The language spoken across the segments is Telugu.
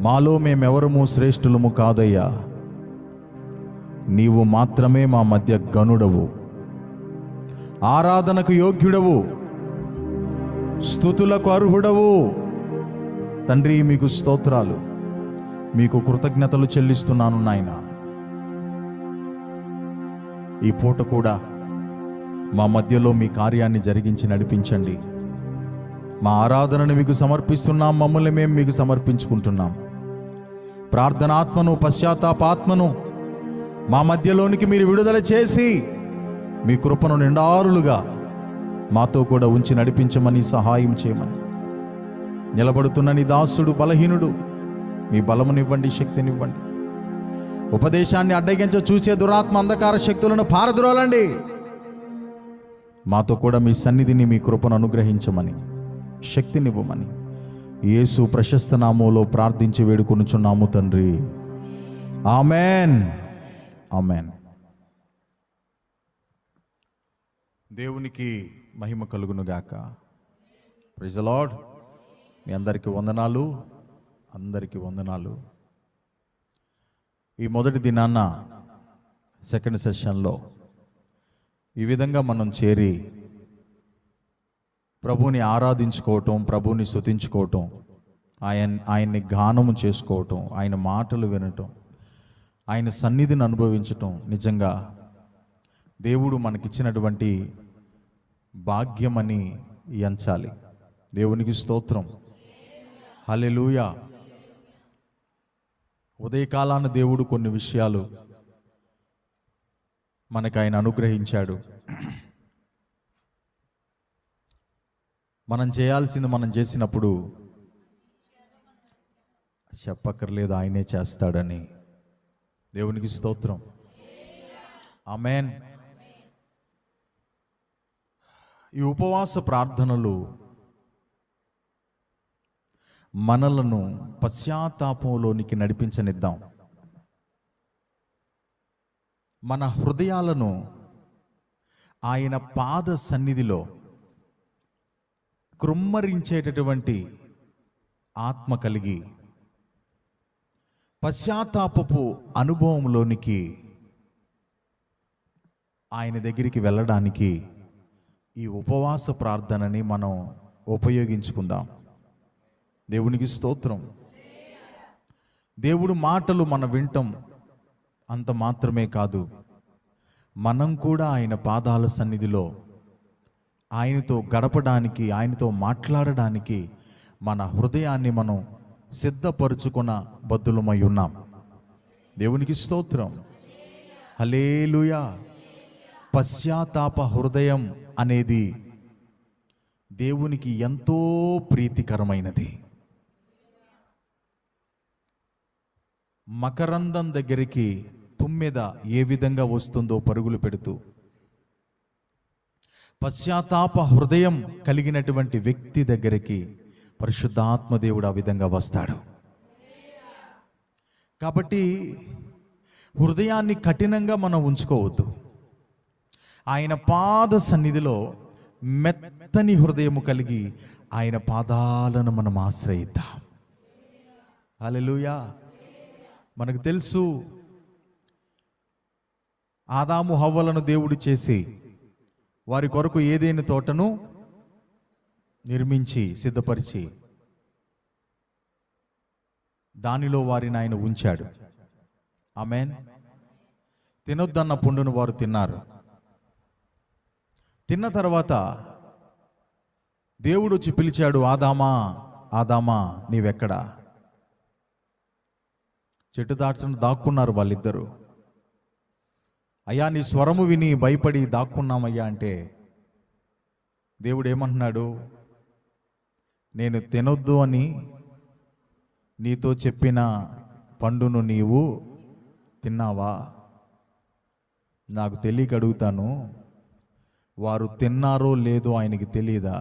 మాలో మేమెవరము శ్రేష్ఠులము కాదయ్యా, నీవు మాత్రమే మా మధ్య గనుడవు, ఆరాధనకు యోగ్యుడవు, స్తుతులకు అర్హుడవు. తండ్రి, మీకు స్తోత్రాలు, మీకు కృతజ్ఞతలు చెల్లిస్తున్నాను నాయన. ఈ పూట కూడా మా మధ్యలో మీ కార్యాన్ని జరిగించి నడిపించండి. మా ఆరాధనను మీకు సమర్పిస్తున్నాం, మమ్మల్ని మేము మీకు సమర్పించుకుంటున్నాం. ప్రార్థనాత్మను, పశ్చాత్తాపాత్మను మా మధ్యలోనికి మీరు విడుదల చేసి మీ కృపను నిండారులుగా మాతో కూడా ఉంచి నడిపించమని, సహాయం చేయమని. నిలబడుతున్న నీ దాసుడు బలహీనుడు, మీ బలమునివ్వండి, శక్తినివ్వండి. ఉపదేశాన్ని అడ్డగించ చూసే దురాత్మ అంధకార శక్తులను పారద్రోలండి. మాతో కూడా మీ సన్నిధిని, మీ కృపను అనుగ్రహించమని, శక్తినివ్వమని యేసు ప్రశస్త నామములో ప్రార్థించి వేడుకొనుచున్నాము తండ్రి. Amen, amen. దేవునికి మహిమ కలుగునుగాక. Praise the lord. మీ అందరికీ వందనాలు, అందరికీ వందనాలు. ఈ మొదటి దినాన్న సెకండ్ సెషన్లో ఈ విధంగా మనం చేరి ప్రభుని ఆరాధించుకోవటం, ప్రభుని స్తుతించుకోవటం, ఆయన్ని గానము చేసుకోవటం, ఆయన మాటలు వినటం, ఆయన సన్నిధిని అనుభవించటం నిజంగా దేవుడు మనకిచ్చినటువంటి భాగ్యమని ఎంచాలి. దేవునికి స్తోత్రం, హల్లెలూయా. ఉదయకాలాన దేవుడు కొన్ని విషయాలు మనకు ఆయన అనుగ్రహించాడు. మనం చేయాల్సింది మనం చేసినప్పుడు చెప్పక్కర్లేదు, ఆయనే చేస్తాడని. దేవునికి స్తోత్రం, ఆమేన్. ఈ ఉపవాస ప్రార్థనలు మనలను పశ్చాత్తాపంలోనికి నడిపించనిద్దాం. మన హృదయాలను ఆయన పాద సన్నిధిలో కృమ్మరించేటటువంటి ఆత్మ కలిగి పశ్చాత్తాపపు అనుభవంలోనికి ఆయన దగ్గరికి వెళ్ళడానికి ఈ ఉపవాస ప్రార్థనని మనం ఉపయోగించుకుందాం. దేవునికి స్తోత్రం. దేవుడు మాటలు మనం వింటాం అంత మాత్రమే కాదు, మనం కూడా ఆయన పాదాల సన్నిధిలో ఆయనతో గడపడానికి, ఆయనతో మాట్లాడడానికి మన హృదయాన్ని మనం సిద్ధపరుచుకున్న బద్దులమై ఉన్నాం. దేవునికి స్తోత్రం, హల్లెలూయా. పశ్చాత్తాప హృదయం అనేది దేవునికి ఎంతో ప్రీతికరమైనది. మకరందం దగ్గరికి తుమ్మెద ఏ విధంగా వస్తుందో పరుగులు పెడుతూ, పశ్చాత్తాప హృదయం కలిగినటువంటి వ్యక్తి దగ్గరికి పరిశుద్ధాత్మ దేవుడు ఆ విధంగా వస్తాడు. కాబట్టి హృదయాన్ని కఠినంగా మనం ఉంచుకోవద్దు. ఆయన పాద సన్నిధిలో మెత్తని హృదయము కలిగి ఆయన పాదాలను మనం ఆశ్రయిద్దాం. హల్లెలూయా. మనకు తెలుసు, ఆదాము హవ్వలను దేవుడు చేసి వారి కొరకు ఏదైనా తోటను నిర్మించి సిద్ధపరిచి దానిలో వారిని ఆయన ఉంచాడు. ఆమేన్. తినొద్దన్న పండును వారు తిన్నారు. తిన్న తర్వాత దేవుడు వచ్చి పిలిచాడు, ఆదామా, ఆదామా, నీవెక్కడా? చెట్టు దాటును దాక్కున్నారు వాళ్ళిద్దరూ. అయ్యా, నీ స్వరము విని భయపడి దాక్కున్నామయ్యా అంటే దేవుడు ఏమంటున్నాడు? నేను తినొద్దు అని నీతో చెప్పిన పండును నీవు తిన్నావా? నాకు తెలియక అడుగుతాను, వారు తిన్నారో లేదో ఆయనకి తెలియదా?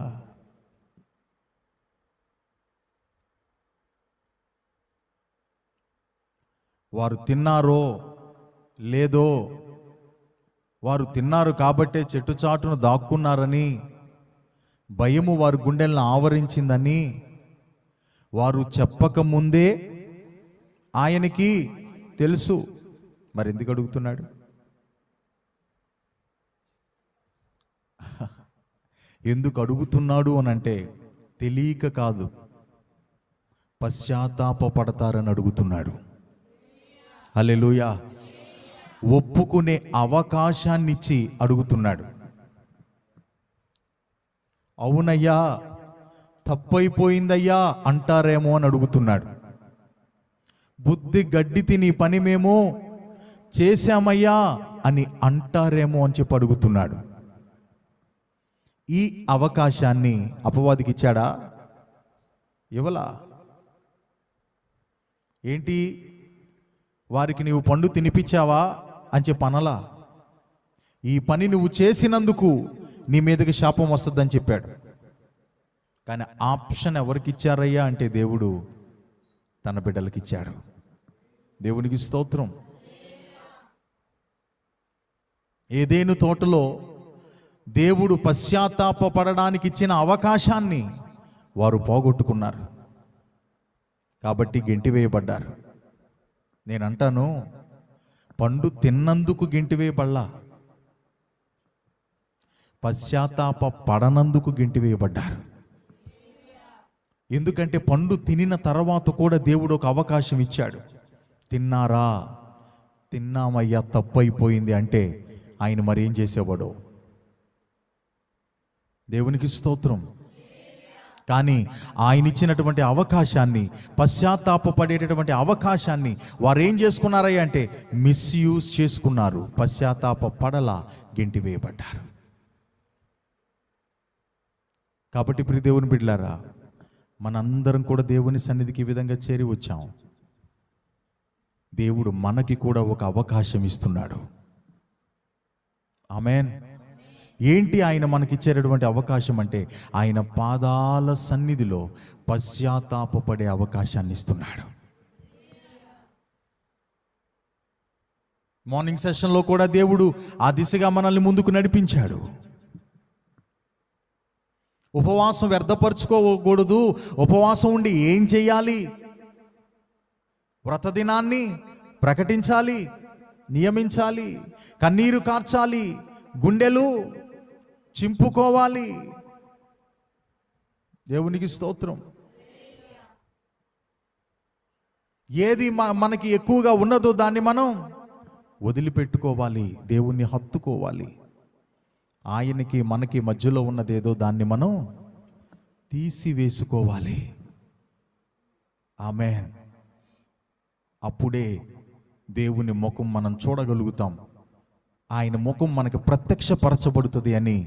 వారు తిన్నారో లేదో, వారు తిన్నారు కాబట్టే చెట్టు చాటును దాక్కున్నారని, భయము వారి గుండెలను ఆవరించిందని వారు చెప్పక ముందే ఆయనకి తెలుసు. మరి ఎందుకు అడుగుతున్నాడు? ఎందుకు అడుగుతున్నాడు అని అంటే తెలియక కాదు, పశ్చాత్తాపపడతారని అడుగుతున్నాడు. హల్లెలూయా. ఒప్పుకునే అవకాశాన్ని ఇచ్చి అడుగుతున్నాడు. అవునయ్యా, తప్పైపోయిందయ్యా అంటారేమో అని అడుగుతున్నాడు. బుద్ధి గడ్డి తిని పని మేము చేశామయ్యా అని అంటారేమో అని చెప్పి అడుగుతున్నాడు. ఈ అవకాశాన్ని అపవాదికి ఇచ్చాడా? ఇవ్వలా. ఏంటి, వారికి నీవు పండు తినిపించావా అని చెప్పి అనలా. ఈ పని నువ్వు చేసినందుకు నీ మీదకి శాపం వస్తుందని చెప్పాడు. కానీ ఆప్షన్ ఎవరికి ఇచ్చారయ్యా అంటే దేవుడు తన బిడ్డలకి ఇచ్చాడు. దేవునికి స్తోత్రం. ఏదేను తోటలో దేవుడు పశ్చాత్తాపపడడానికి ఇచ్చిన అవకాశాన్ని వారు పోగొట్టుకున్నారు. కాబట్టి గెంటివేయబడ్డారు. నేనంటాను, పండు తిన్నందుకు గెంటివేయబడలా, పశ్చాత్తాప పడనందుకు గెంటివేయబడ్డారు. ఎందుకంటే పండు తినిన తర్వాత కూడా దేవుడు ఒక అవకాశం ఇచ్చాడు. తిన్నారా? తిన్నామయ్యా, తప్పైపోయింది అంటే ఆయన మరి ఏం చేసేవాడు? దేవునికి స్తోత్రం. కానీ ఆయన ఇచ్చినటువంటి అవకాశాన్ని, పశ్చాత్తాపపడేటటువంటి అవకాశాన్ని వారు ఏం చేసుకున్నారయ్యా అంటే మిస్యూజ్ చేసుకున్నారు. పశ్చాత్తాప పడలా, గెంటివేయబడ్డారు. కాబట్టి ప్రియ దేవుని బిడ్డలారా, మనందరం కూడా దేవుని సన్నిధికి ఈ విధంగా చేరి వచ్చాం. దేవుడు మనకి కూడా ఒక అవకాశం ఇస్తున్నాడు. ఆమేన్. ఏంటి ఆయన మనకిచ్చేటటువంటి అవకాశం అంటే ఆయన పాదాల సన్నిధిలో పశ్చాత్తాపపడే అవకాశాన్ని ఇస్తున్నాడు. మార్నింగ్ సెషన్లో కూడా దేవుడు ఆ దిశగా మనల్ని ముందుకు నడిపించాడు. ఉపవాసం వ్యర్థపరచుకోకూడదు, ఉపవాసం ఉండి ఏం చేయాలి? వ్రత దినాన్ని ప్రకటించాలి, నియమించాలి, కన్నీరు కార్చాలి, గుండెలు చింపుకోవాలి. దేవునికి స్తోత్రం. ఏది మనకి ఎక్కువగా ఉన్నదో దాన్ని మనం వదిలిపెట్టుకోవాలి, దేవుణ్ణి హత్తుకోవాలి. ఆయనకి మనకి మధ్యలో ఉన్నదేదో దాన్ని మనం తీసివేసుకోవాలి. ఆమేన్. అప్పుడే దేవుని ముఖం మనం చూడగలుగుతాం. ఆయన ముఖం మనకు ప్రత్యక్షపరచబడుతుంది అని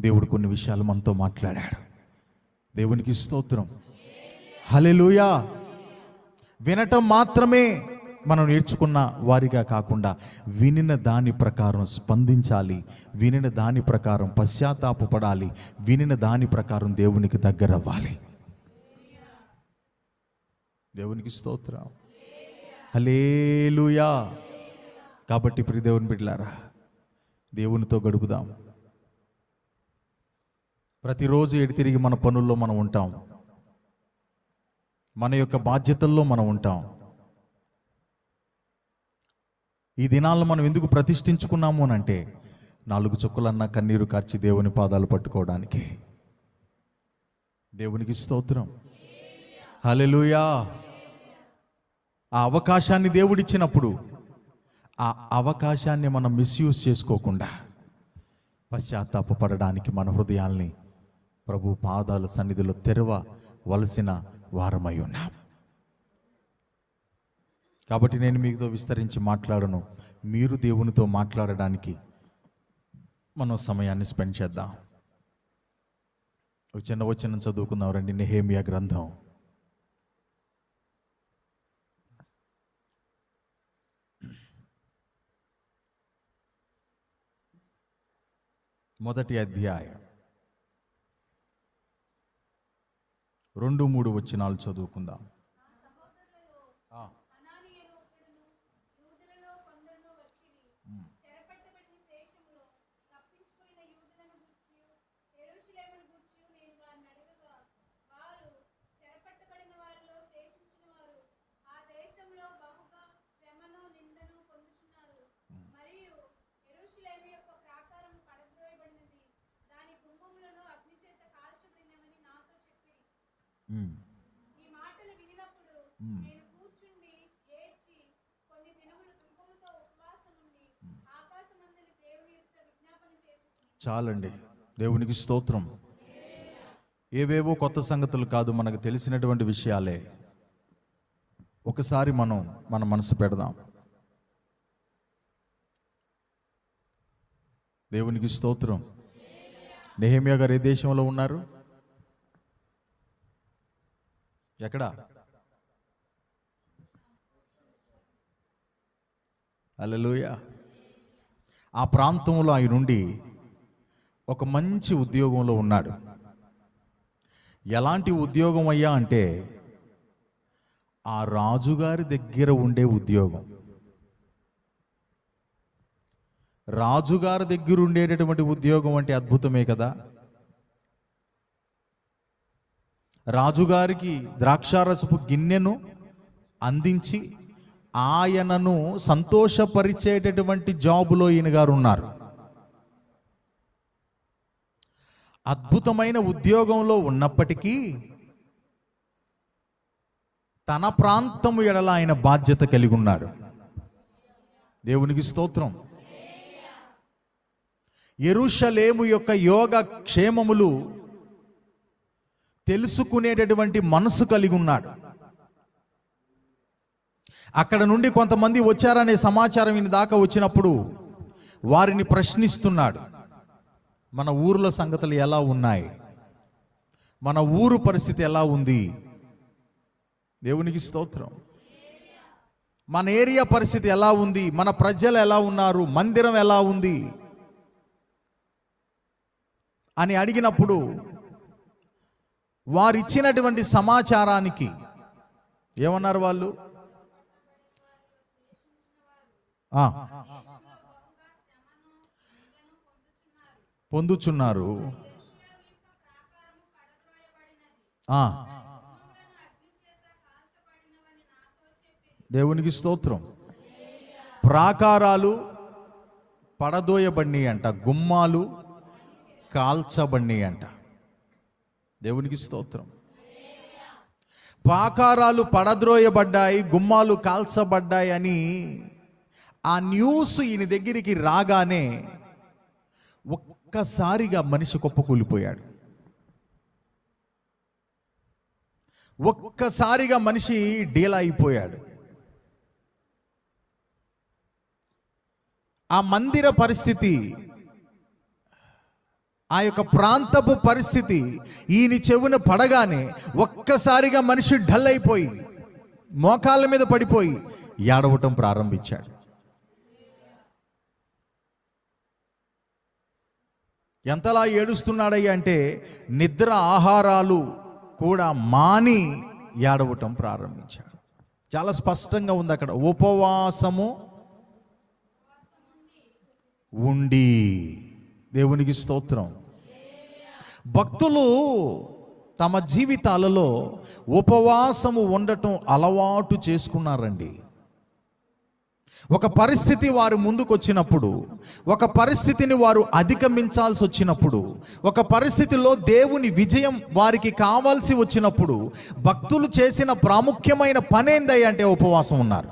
దేవుడు కొన్ని విషయాలు మనతో మాట్లాడాడు. దేవునికి స్తోత్రం. హల్లెలూయా. వినటం మాత్రమే మనం నేర్చుకున్న వారిగా కాకుండా వినిన దాని ప్రకారం స్పందించాలి, వినిన దాని ప్రకారం పశ్చాత్తాపపడాలి, వినిన దాని ప్రకారం దేవునికి దగ్గర అవ్వాలి. దేవునికి స్తోత్రం. హల్లెలూయా. కాబట్టి ప్రియ దేవుని బిడ్డలారా, దేవునితో గడుపుదాం. ప్రతిరోజు ఎడితిరిగి మన పనుల్లో మనం ఉంటాం, మన యొక్క బాధ్యతల్లో మనం ఉంటాం. ఈ దినాల్లో మనం ఎందుకు ప్రతిష్ఠించుకున్నాము అని అంటే 4 చుక్కలన్నా కన్నీరు కార్చి దేవుని పాదాలు పట్టుకోవడానికి. దేవునికి స్తోత్రం. హల్లెలూయా. ఆ అవకాశాన్ని దేవుడిచ్చినప్పుడు ఆ అవకాశాన్ని మనం మిస్యూజ్ చేసుకోకుండా పశ్చాత్తాపపడడానికి మన హృదయాల్ని ప్రభు పాదాల సన్నిధిలో తెరవవలసిన వారమై ఉన్నాం. కాబట్టి నేను మీతో విస్తరించి మాట్లాడను, మీరు దేవునితో మాట్లాడడానికి మనం సమయాన్ని స్పెండ్ చేద్దాం. ఒక చిన్న వచనం చదువుకుందాం రండి. నెహెమ్యా గ్రంథం 1వ అధ్యాయం 2-3 వచనాలు చదువుకుందాం. ఈ మాటలు వినినప్పుడు నేను కూర్చుండి ఏడ్చి కొన్ని దినములు దుఃఖముతో ఉపవాసం ఉండి ఆకాశమందలి దేవుని ఎదుట విజ్ఞాపన చేసి. చాలండి, దేవునికి స్తోత్రం. ఏవేవో కొత్త సంగతులు కాదు, మనకు తెలిసినటువంటి విషయాలే. ఒకసారి మన మనసు పెడదాం. దేవునికి స్తోత్రం. నెహెమ్యా గారు ఏ దేశంలో ఉన్నారు? ఎక్కడ? హల్లెలూయా. ఆ ప్రాంతంలో ఆయన నుండి ఒక మంచి ఉద్యోగంలో ఉన్నాడు. ఎలాంటి ఉద్యోగం అయ్యా అంటే ఆ రాజుగారి దగ్గర ఉండే ఉద్యోగం. రాజుగారి దగ్గర ఉండేటటువంటి ఉద్యోగం అంటే అద్భుతమే కదా. రాజుగారికి ద్రాక్షారసపు గిన్నెను అందించి ఆయనను సంతోషపరిచేటటువంటి జాబులో ఈయన గారు ఉన్నారు. అద్భుతమైన ఉద్యోగంలో ఉన్నప్పటికీ తన ప్రాంతము ఎడల ఆయన బాధ్యత కలిగి ఉన్నాడు. దేవునికి స్తోత్రం. యెరూషలేము యొక్క యోగ క్షేమములు తెలుసుకునేటటువంటి మనసు కలిగి ఉన్నాడు. అక్కడ నుండి కొంతమంది వచ్చారనే సమాచారం ఈయన దాకా వచ్చినప్పుడు వారిని ప్రశ్నిస్తున్నాడు. మన ఊర్లో సంగతులు ఎలా ఉన్నాయి, మన ఊరు పరిస్థితి ఎలా ఉంది. దేవునికి స్తోత్రం. మన ఏరియా పరిస్థితి ఎలా ఉంది, మన ప్రజలు ఎలా ఉన్నారు, మందిరం ఎలా ఉంది అని అడిగినప్పుడు వారిచ్చినటువంటి సమాచారానికి ఏమన్నారు వాళ్ళు? పొందుచున్నారు. దేవునికి స్తోత్రం. ప్రాకారాలు పడదోయబడినాయి అంట, గుమ్మాలు కాల్చబడినాయి అంట. దేవునికి స్తోత్రం. ప్రాకారాలు పడద్రోయబడ్డాయి, గుమ్మాలు కాల్చబడ్డాయి అని ఆ న్యూస్ ఈయన దగ్గరికి రాగానే ఒక్కసారిగా మనిషి కుప్పకూలిపోయాడు. ఒక్కసారిగా మనిషి డీలా అయిపోయాడు. ఆ మందిర పరిస్థితి, ఆ యొక్క ప్రాంతపు పరిస్థితి ఈయన చెవున పడగానే ఒక్కసారిగా మనిషి డల్ అయిపోయి మోకాళ్ళ మీద పడిపోయి ఏడవటం ప్రారంభించాడు. ఎంతలా ఏడుస్తున్నాడయ్యా అంటే నిద్ర ఆహారాలు కూడా మాని ఏడవటం ప్రారంభించాడు. చాలా స్పష్టంగా ఉంది అక్కడ, ఉపవాసము ఉండి. దేవునికి స్తోత్రం. భక్తులు తమ జీవితాలలో ఉపవాసము ఉండటం అలవాటు చేసుకున్నారండి. ఒక పరిస్థితి వారు ముందుకు వచ్చినప్పుడు, ఒక పరిస్థితిని వారు అధిగమించాల్సి వచ్చినప్పుడు, ఒక పరిస్థితిలో దేవుని విజయం వారికి కావాల్సి వచ్చినప్పుడు భక్తులు చేసిన ప్రాముఖ్యమైన పని ఏందయ్యంటే ఉపవాసం ఉన్నారు.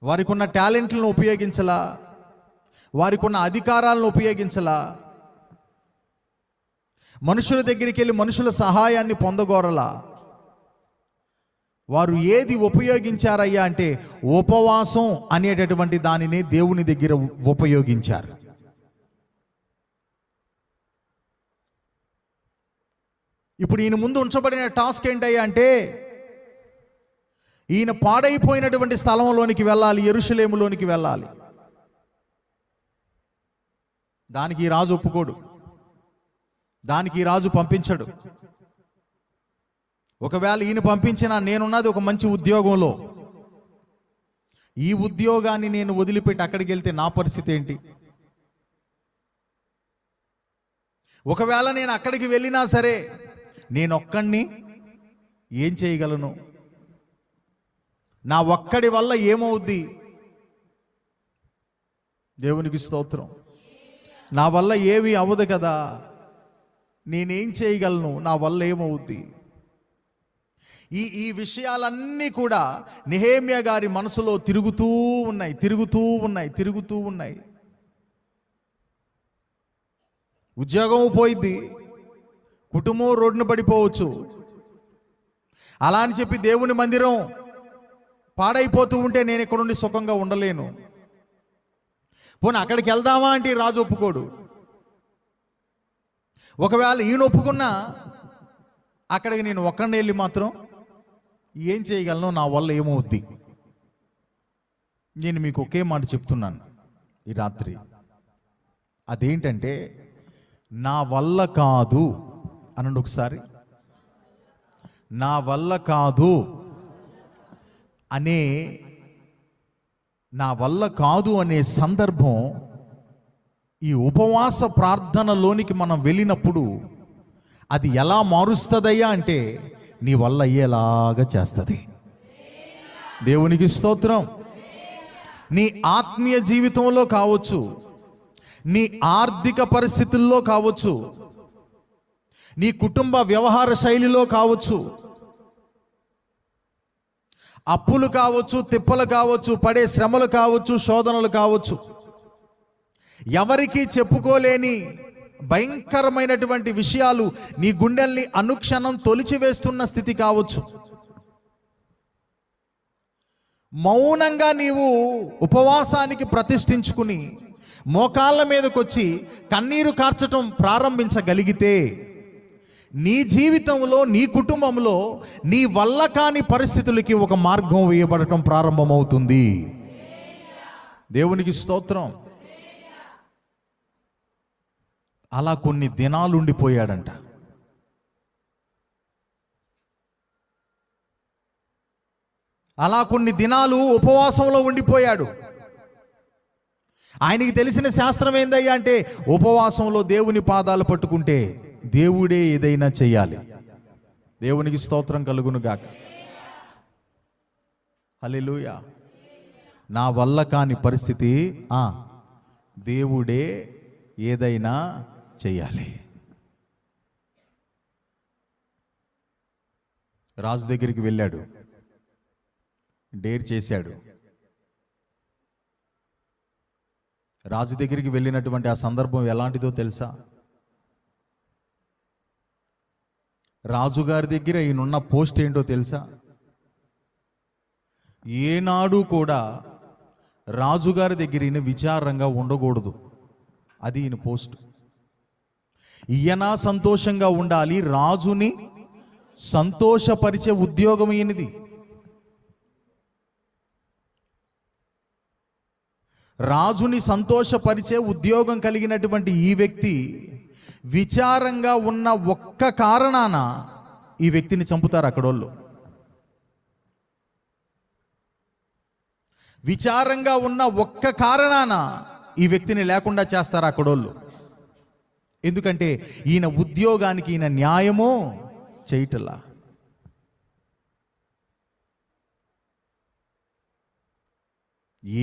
వారికి ఉన్న టాలెంట్లను ఉపయోగించలా, వారికి ఉన్న అధికారాలను ఉపయోగించలా, మనుషుల దగ్గరికి వెళ్ళి మనుషుల సహాయాన్ని పొందగోరలా. వారు ఏది ఉపయోగించారయ్యా అంటే ఉపవాసం అనేటటువంటి దానిని దేవుని దగ్గర ఉపయోగించారు. ఇప్పుడు ఈయన ముందు ఉంచబడిన టాస్క్ ఏంటయ్యా అంటే ఈయన పాడైపోయినటువంటి స్థలంలోనికి వెళ్ళాలి, యెరూషలేములోనికి వెళ్ళాలి. దానికి ఈ రాజు ఒప్పుకోడు, దానికి ఈ రాజు పంపించడు. ఒకవేళ ఈయన పంపించినా నేనున్నది ఒక మంచి ఉద్యోగంలో, ఈ ఉద్యోగాన్ని నేను వదిలిపెట్టి అక్కడికి వెళ్తే నా పరిస్థితి ఏంటి? ఒకవేళ నేను అక్కడికి వెళ్ళినా సరే నేను ఒక్కడిని ఏం చేయగలను? నా ఒక్కడి వల్ల ఏమవుద్ది? దేవునికి స్తోత్రం. నా వల్ల ఏవి అవ్వదు కదా. నేనేం చేయగలను, నా వల్ల ఏమవుద్ది? ఈ విషయాలన్నీ కూడా నెహెమ్యా గారి మనసులో తిరుగుతూ ఉన్నాయి. ఉద్యోగం పోయిద్ది, కుటుంబం రోడ్డున పడిపోవచ్చు. అలా అని చెప్పి దేవుని మందిరం పాడైపోతూ ఉంటే నేను ఇక్కడ నుండి సుఖంగా ఉండలేను. పోనీ అక్కడికి వెళ్దామా అంటే రాజు ఒప్పుకోడు. ఒకవేళ ఈయన ఒప్పుకున్నా అక్కడికి నేను ఒక్కడిని వెళ్ళి మాత్రం ఏం చేయగలను, నా వల్ల ఏమవుద్ది? నేను మీకు ఒకే మాట చెప్తున్నాను ఈ రాత్రి, అదేంటంటే నా వల్ల కాదు అనండి ఒకసారి. నా వల్ల కాదు అనే సందర్భం ఈ ఉపవాస ప్రార్థనలోనికి మనం వెళ్ళినప్పుడు అది ఎలా మారుస్తుందయ్యా అంటే నీ వల్ల అయ్యేలాగా చేస్తుంది. దేవునికి స్తోత్రం. నీ ఆత్మీయ జీవితంలో కావచ్చు, నీ ఆర్థిక పరిస్థితుల్లో కావచ్చు, నీ కుటుంబ వ్యవహార శైలిలో కావచ్చు, అప్పులు కావచ్చు, తిప్పలు కావచ్చు, పడే శ్రమలు కావచ్చు, శోధనలు కావచ్చు, ఎవరికీ చెప్పుకోలేని భయంకరమైనటువంటి విషయాలు నీ గుండెల్ని అనుక్షణం తొలిచివేస్తున్న స్థితి కావచ్చు. మౌనంగా నీవు ఉపవాసానికి ప్రతిష్ఠించుకుని మోకాళ్ళ మీదకొచ్చి కన్నీరు కార్చటం ప్రారంభించగలిగితే నీ జీవితంలో, నీ కుటుంబంలో నీ వల్ల కాని పరిస్థితులకి ఒక మార్గం వేయబడటం ప్రారంభమవుతుంది. దేవునికి స్తోత్రం. అలా కొన్ని దినాలు ఉండిపోయాడంట. అలా కొన్ని దినాలు ఉపవాసంలో ఉండిపోయాడు. ఆయనకి తెలిసిన శాస్త్రం ఏందయ్యా అంటే ఉపవాసంలో దేవుని పాదాలు పట్టుకుంటే దేవుడే ఏదైనా చెయ్యాలి. దేవునికి స్తోత్రం కలుగును గాక. హల్లెలూయా. నా వల్ల కాని పరిస్థితి దేవుడే ఏదైనా చెయ్యాలి. రాజు దగ్గరికి వెళ్ళాడు, డేర్ చేశాడు. రాజు దగ్గరికి వెళ్ళినటువంటి ఆ సందర్భం ఎలాంటిదో తెలుసా? రాజుగారి దగ్గర ఈయనున్న పోస్ట్ ఏంటో తెలుసా? ఏనాడు కూడా రాజుగారి దగ్గర ఈయన విచారంగా ఉండకూడదు. అది ఈయన పోస్ట్. ఈయన సంతోషంగా ఉండాలి, రాజుని సంతోషపరిచే ఉద్యోగం ఈయనది. రాజుని సంతోషపరిచే ఉద్యోగం కలిగినటువంటి ఈ వ్యక్తి విచారంగా ఉన్న ఒక్క కారణాన ఈ వ్యక్తిని చంపుతారు అక్కడోళ్ళు. విచారంగా ఉన్న ఒక్క కారణాన ఈ వ్యక్తిని లేకుండా చేస్తారు అక్కడోళ్ళు. ఎందుకంటే ఈయన ఉద్యోగానికి ఈయన న్యాయమో చేయటలా.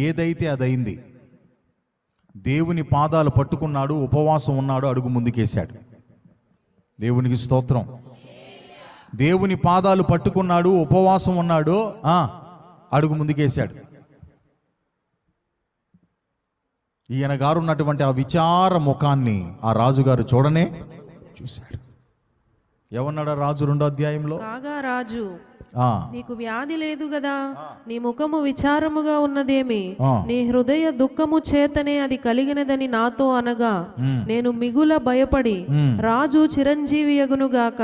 ఏదైతే అదైంది. దేవుని పాదాలు పట్టుకున్నాడు, ఉపవాసం ఉన్నాడు, అడుగు ముందుకేశాడు. దేవునికి స్తోత్రం. దేవుని పాదాలు పట్టుకున్నాడు, ఉపవాసం ఉన్నాడు, అడుగు ముందుకేశాడు. ఈయన గారు ఉన్నటువంటి ఆ విచార ముఖాన్ని ఆ రాజుగారు చూడనే చూశాడు. ఏమన్నాడు రాజు 2వ అధ్యాయంలో? కాగా రాజు, నీకు వ్యాధి లేదు గదా, నీ ముఖము విచారముగా ఉన్నదేమి, నీ హృదయ దుఃఖము చేతనే అది కలిగినదని నాతో అనగా, నేను మిగుల భయపడి రాజు చిరంజీవి యగునుగాక,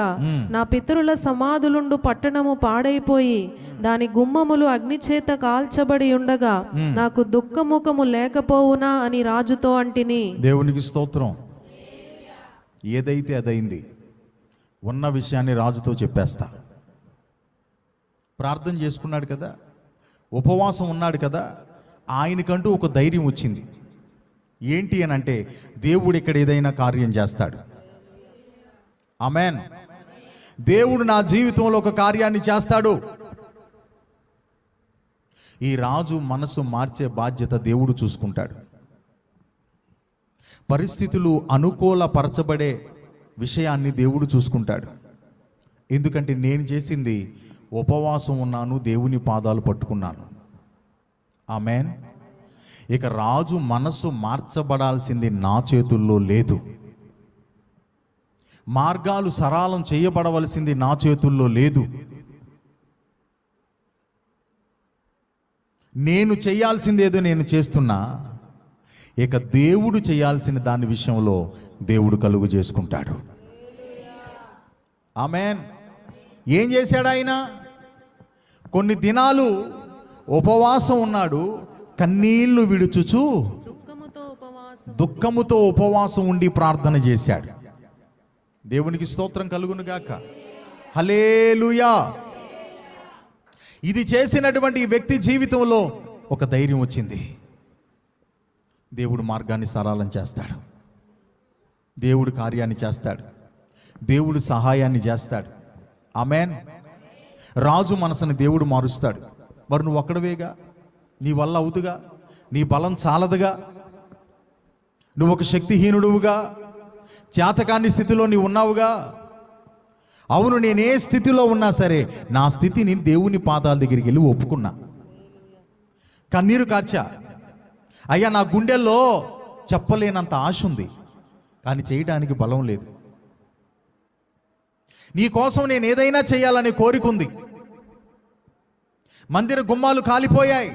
నా పితరుల సమాధులుండు పట్టణము పాడైపోయి దాని గుమ్మములు అగ్నిచేత కాల్చబడి ఉండగా నాకు దుఃఖముఖము లేకపోవునా అని రాజుతో అంటిని. దేవునికి స్తోత్రం. ఏదైతే అదైంది. ఉన్న విషయాన్ని రాజుతో చెప్పేస్తా. ప్రార్థన చేసుకున్నాడు కదా, ఉపవాసం ఉన్నాడు కదా, ఆయనకంటూ ఒక ధైర్యం వచ్చింది. ఏంటి అని అంటే దేవుడు ఇక్కడ ఏదైనా కార్యం చేస్తాడు. ఆమేన్. దేవుడు నా జీవితంలో ఒక కార్యాన్ని చేస్తాడు. ఈ రాజు మనసు మార్చే బాధ్యత దేవుడు చూసుకుంటాడు. పరిస్థితులు అనుకూలపరచబడే విషయాన్ని దేవుడు చూసుకుంటాడు. ఎందుకంటే నేను చేసింది ఉపవాసం ఉన్నాను, దేవుని పాదాలు పట్టుకున్నాను. ఆమేన్. ఇక రాజు మనసు మార్చబడాల్సింది నా చేతుల్లో లేదు. మార్గాలు సరళం చేయబడవలసింది నా చేతుల్లో లేదు. నేను చేయాల్సిందేదో నేను చేస్తున్నా. ఇక దేవుడు చేయాల్సిన దాని విషయంలో దేవుడు కలుగు చేసుకుంటాడు. ఆమేన్. ఏం చేశాడు ఆయన? కొన్ని దినాలు ఉపవాసం ఉన్నాడు, కన్నీళ్లు విడుచుచు దుఃఖముతో ఉపవాసం ఉండి ప్రార్థన చేశాడు. దేవునికి స్తోత్రం కలుగును గాక. హల్లెలూయా. ఇది చేసినటువంటి ఈ వ్యక్తి జీవితంలో ఒక ధైర్యం వచ్చింది. దేవుడు మార్గాన్ని సరళం చేస్తాడు, దేవుడు కార్యాన్ని చేస్తాడు, దేవుడు సహాయాన్ని చేస్తాడు. ఆమేన్. రాజు మనసుని దేవుడు మారుస్తాడు. మరి నువ్వు ఒక్కడవేగా, నీ వల్ల అవుతుగా, నీ బలం చాలదుగా, నువ్వు ఒక శక్తిహీనుడువుగా, చేతకాని స్థితిలో నీవు ఉన్నావుగా. అవును, నేనే స్థితిలో ఉన్నా సరే నా స్థితిని దేవుని పాదాల దగ్గరికి వెళ్ళి ఒప్పుకున్నా. కన్నీరు కార్చా. అయ్యా, నా గుండెల్లో చెప్పలేనంత ఆశ ఉంది, కానీ చేయడానికి బలం లేదు. నీ కోసం నేను ఏదైనా చేయాలనే కోరిక ఉంది. మందిర గుమ్మాలు కాలిపోయాయి,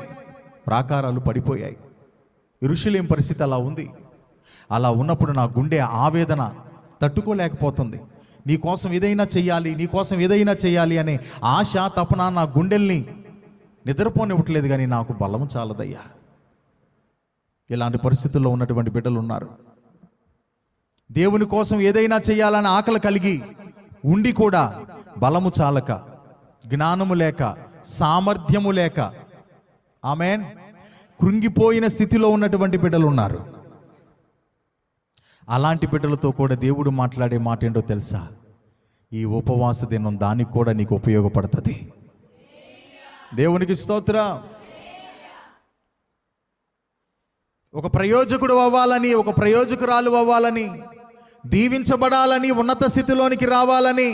ప్రాకారాలు పడిపోయాయి. యెరూషలేము పరిస్థితి అలా ఉంది. అలా ఉన్నప్పుడు నా గుండె ఆవేదన తట్టుకోలేకపోతుంది. నీ కోసం ఏదైనా చెయ్యాలి, నీ కోసం ఏదైనా చేయాలి అనే ఆశ తపన నా గుండెల్ని నిద్రపోనివ్వట్లేదు, కానీ నాకు బలం చాలదయ్యా. ఇలాంటి పరిస్థితుల్లో ఉన్నటువంటి బిడ్డలు ఉన్నారు. దేవుని కోసం ఏదైనా చేయాలని ఆకలి కలిగి ఉండి కూడా బలము చాలక, జ్ఞానము లేక, సామర్థ్యము లేక, ఆమేన్, కృంగిపోయిన స్థితిలో ఉన్నటువంటి బిడ్డలు ఉన్నారు. అలాంటి బిడ్డలతో కూడా దేవుడు మాట్లాడే మాట ఏంటో తెలుసా? ఈ ఉపవాస దినం దానికి కూడా నీకు ఉపయోగపడుతుంది. దేవునికి స్తోత్రం. ఒక ప్రయోజకుడు అవ్వాలని, ఒక ప్రయోజకురాలు అవ్వాలని, దీవించబడాలని, ఉన్నత స్థితిలోనికి రావాలని,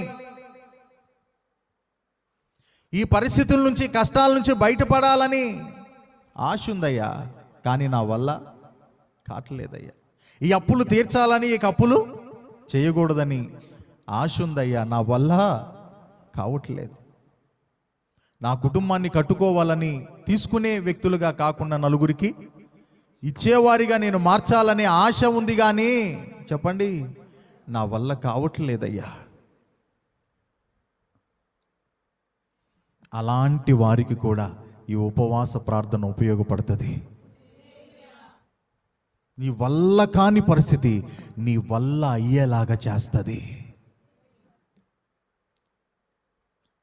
ఈ పరిస్థితుల నుంచి, కష్టాల నుంచి బయటపడాలని ఆశ ఉందయ్యా. కానీ నా వల్ల కావట్లేదయ్యా. ఈ అప్పులు తీర్చాలని, ఈ అప్పులు చేయకూడదని ఆశ ఉందయ్యా. నా వల్ల కావట్లేదు. నా కుటుంబాన్ని కట్టుకోవాలని, తీసుకునే వ్యక్తులుగా కాకుండా నలుగురికి ఇచ్చేవారిగా నేను మార్చాలనే ఆశ ఉంది, కానీ చెప్పండి, నా వల్ల కావట్లేదయ్యా. అలాంటి వారికి కూడా ఈ ఉపవాస ప్రార్థన ఉపయోగపడుతుంది. నీ వల్ల కాని పరిస్థితి నీ వల్ల అయ్యేలాగా చేస్తుంది.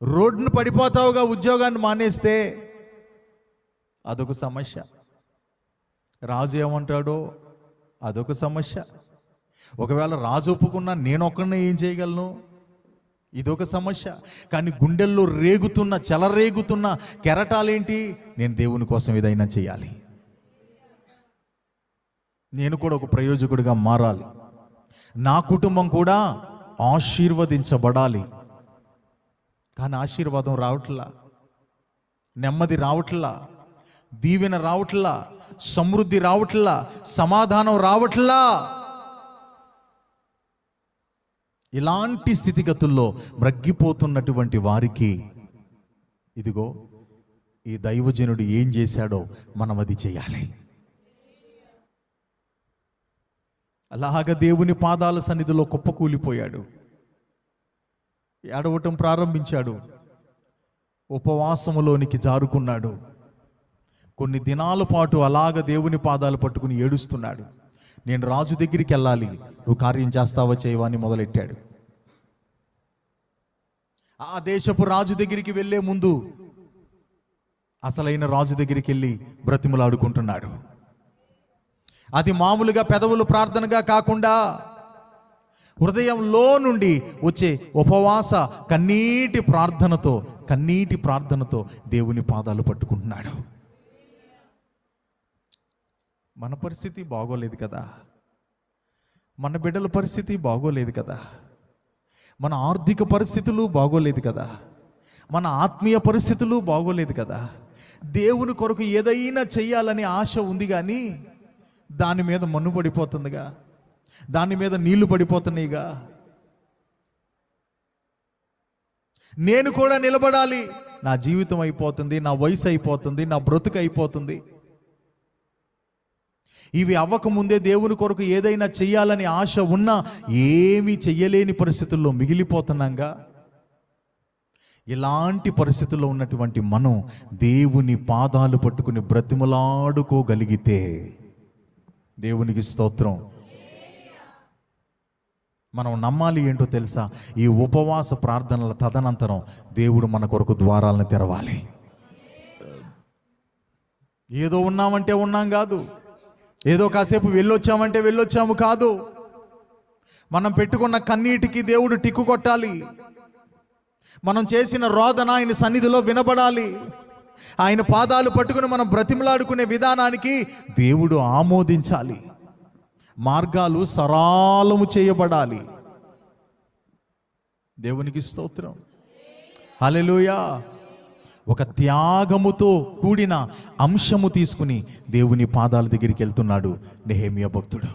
రోడ్డును పడిపోతావుగా, ఉద్యోగాన్ని మానేస్తే అదొక సమస్య. రాజు ఏమంటాడో అదొక సమస్య. ఒకవేళ రాజు ఒప్పుకున్నా నేను ఒక్కడినే ఏం చేయగలను, ఇదొక సమస్య. కానీ గుండెల్లో రేగుతున్న, చెలరేగుతున్న కెరటాలేంటి? నేను దేవుని కోసం ఏదైనా చేయాలి, నేను కూడా ఒక ప్రయోజకుడిగా మారాలి, నా కుటుంబం కూడా ఆశీర్వదించబడాలి. కానీ ఆశీర్వాదం రావట్లా, నెమ్మది రావట్లా, దీవెన రావట్లా, సమృద్ధి రావట్లా, సమాధానం రావట్లా. ఇలాంటి స్థితిగతుల్లో మ్రగ్గిపోతున్నటువంటి వారికి ఇదిగో ఈ దైవజనుడు ఏం చేశాడో మనం అది చేయాలి. అలాగ దేవుని పాదాల సన్నిధిలో కుప్పకూలిపోయాడు, ఏడవటం ప్రారంభించాడు, ఉపవాసములోనికి జారుకున్నాడు. కొన్ని దినాల పాటు అలాగ దేవుని పాదాలు పట్టుకుని ఏడుస్తున్నాడు. నేను రాజు దగ్గరికి వెళ్ళాలి, నువ్వు కార్యం చేస్తావా చేయవా అని మొదలెట్టాడు. ఆ దేశపు రాజు దగ్గరికి వెళ్ళే ముందు అసలైన రాజు దగ్గరికి వెళ్ళి బ్రతిమలాడుకుంటున్నాడు. అది మామూలుగా పెదవులు ప్రార్థనగా కాకుండా హృదయంలో నుండి వచ్చే ఉపవాస కన్నీటి ప్రార్థనతో దేవుని పాదాలు పట్టుకుంటున్నాడు. మన పరిస్థితి బాగోలేదు కదా, మన బిడ్డల పరిస్థితి బాగోలేదు కదా. మన ఆర్థిక పరిస్థితులు బాగోలేదు కదా, మన ఆత్మీయ పరిస్థితులు బాగోలేదు కదా. దేవుని కొరకు ఏదైనా చెయ్యాలని ఆశ ఉంది కానీ దాని మీద మన్ను పడిపోతుందిగా, దాని మీద నీళ్లు పడిపోతున్నాయిగా. నేను కూడా నిలబడాలి, నా జీవితం అయిపోతుంది, నా వయసు అయిపోతుంది, నా బ్రతుకు అయిపోతుంది. ఇవి అవ్వకముందే దేవుని కొరకు ఏదైనా చెయ్యాలని ఆశ ఉన్నా ఏమీ చెయ్యలేని పరిస్థితుల్లో మిగిలిపోతున్నాంగా. ఇలాంటి పరిస్థితుల్లో ఉన్నటువంటి మనం దేవుని పాదాలు పట్టుకుని బ్రతిమలాడుకోగలిగితే దేవునికి స్తోత్రం. మనం నమ్మాలి ఏంటో తెలుసా? ఈ ఉపవాస ప్రార్థనల తదనంతరం దేవుడు మన కొరకు ద్వారాలను తెరవాలి. ఏదో ఉన్నామంటే ఉన్నాం కాదు, ఏదో కాసేపు వెళ్ళొచ్చామంటే వెళ్ళొచ్చాము కాదు. మనం పెట్టుకున్న కన్నీటికి దేవుడు టిక్కు కొట్టాలి. మనం చేసిన రోదన ఆయన సన్నిధిలో వినబడాలి. ఆయన పాదాలు పట్టుకుని మనం బ్రతిమలాడుకునే విధానానికి దేవుడు ఆమోదించాలి. మార్గాలు సరళము చేయబడాలి. దేవునికి స్తోత్రం, హల్లెలూయా. ఒక త్యాగముతో కూడిన అంశము తీసుకుని దేవుని పాదాల దగ్గరికి వెళ్తున్నాడు నెహెమ్యా భక్తుడు.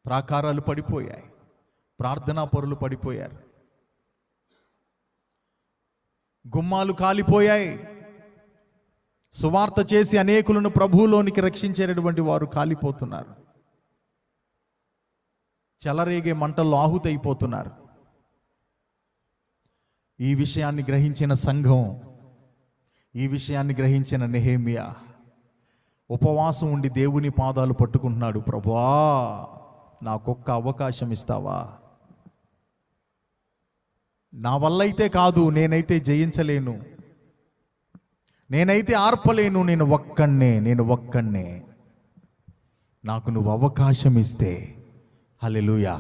ప్రాకారాలు పడిపోయాయి, ప్రార్థనా పరులు పడిపోయారు, గుమ్మాలు కాలిపోయాయి. సువార్త చేసి అనేకులను ప్రభువులోనికి రక్షించేటటువంటి వారు కాలిపోతున్నారు. చెలరేగే మంటల్లో ఆహుతైపోతున్నారు. ఈ విషయాన్ని గ్రహించిన సంఘం, ఈ విషయాన్ని గ్రహించిన నెహెమ్యా ఉపవాసం ఉండి దేవుని పాదాలు పట్టుకుంటున్నాడు. ప్రభువా, నాకొక్క అవకాశం ఇస్తావా? నా వల్ల అయితే కాదు, నేనైతే జయించలేను, నేనైతే ఆర్పలేను, నేను ఒక్కణ్ణే. నాకు నువ్వు అవకాశం ఇస్తే, హల్లెలూయా,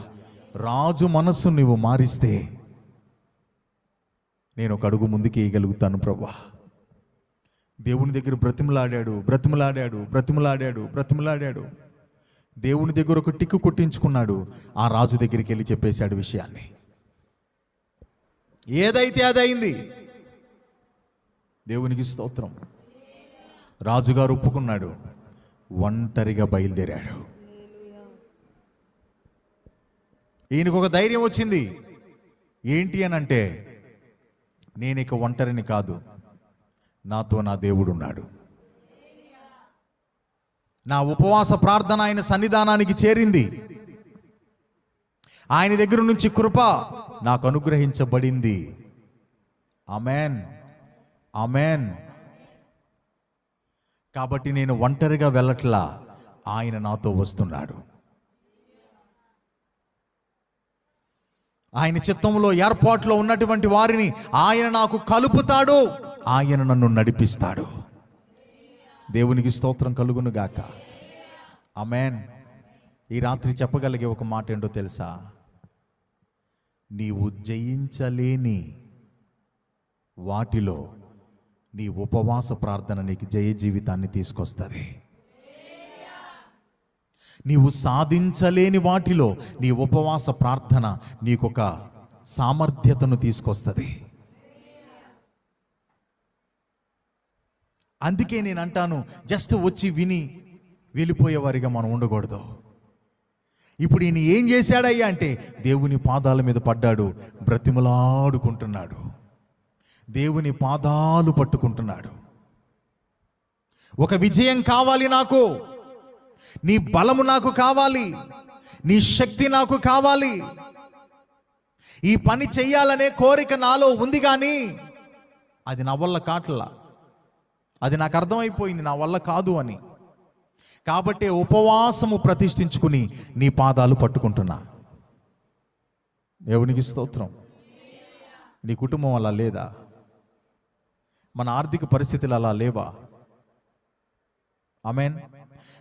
రాజు మనస్సు నువ్వు మారిస్తే నేను ఒక అడుగు ముందుకు వేయగలుగుతాను ప్రభువా. దేవుని దగ్గర బ్రతిమలాడాడు. దేవుని దగ్గర ఒక టిక్కు కొట్టించుకున్నాడు. ఆ రాజు దగ్గరికి వెళ్ళి చెప్పేశాడు విషయాన్ని. ఏదైతే అదైంది. దేవునికి స్తోత్రం. రాజుగారు ఒప్పుకున్నాడు, ఒంటరిగా బయలుదేరాడు. ఈయనకు ఒక ధైర్యం వచ్చింది. ఏంటి అని అంటే, నేను ఇక ఒంటరిని కాదు, నాతో నా దేవుడు ఉన్నాడు. నా ఉపవాస ప్రార్థన ఆయన సన్నిధానానికి చేరింది. ఆయన దగ్గర నుంచి కృప నాకు అనుగ్రహించబడింది. ఆమేన్, ఆమేన్. కాబట్టి నేను ఒంటరిగా వెళ్ళట్లా, ఆయన నాతో వస్తున్నాడు. ఆయన చిత్తంలో ఏర్పాట్లో ఉన్నటువంటి వారిని ఆయన నాకు కలుపుతాడు, ఆయన నన్ను నడిపిస్తాడు. దేవునికి స్తోత్రం కలుగును గాక. ఆమేన్. ఈ రాత్రి చెప్పగలిగే ఒక మాట ఏంటో తెలుసా? నీవు జయించలేని వాటిలో నీ ఉపవాస ప్రార్థన నీకు జయ జీవితాన్ని తీసుకొస్తుంది. నీవు సాధించలేని వాటిలో నీ ఉపవాస ప్రార్థన నీకొక సామర్థ్యతను తీసుకొస్తుంది. అందుకే నేను అంటాను, జస్ట్ వచ్చి విని వెళ్ళిపోయేవారిగా మనం ఉండకూడదు. ఇప్పుడు ఈయన ఏం చేశాడయ్యా అంటే, దేవుని పాదాల మీద పడ్డాడు, బ్రతిమలాడుకుంటున్నాడు, దేవుని పాదాలు పట్టుకుంటున్నాడు. ఒక విజయం కావాలి నాకు, నీ బలము నాకు కావాలి, నీ శక్తి నాకు కావాలి. ఈ పని చెయ్యాలనే కోరిక నాలో ఉంది, కానీ అది నా వల్ల కాట్లా. అది నాకు అర్థమైపోయింది నా వల్ల కాదు అని. కాబట్టి ఉపవాసము ప్రతిష్ఠించుకుని నీ పాదాలు పట్టుకుంటున్నా. దేవునికి స్తోత్రం. నీ కుటుంబం అలా లేదా? మన ఆర్థిక పరిస్థితులు అలా లేవా? ఆమేన్.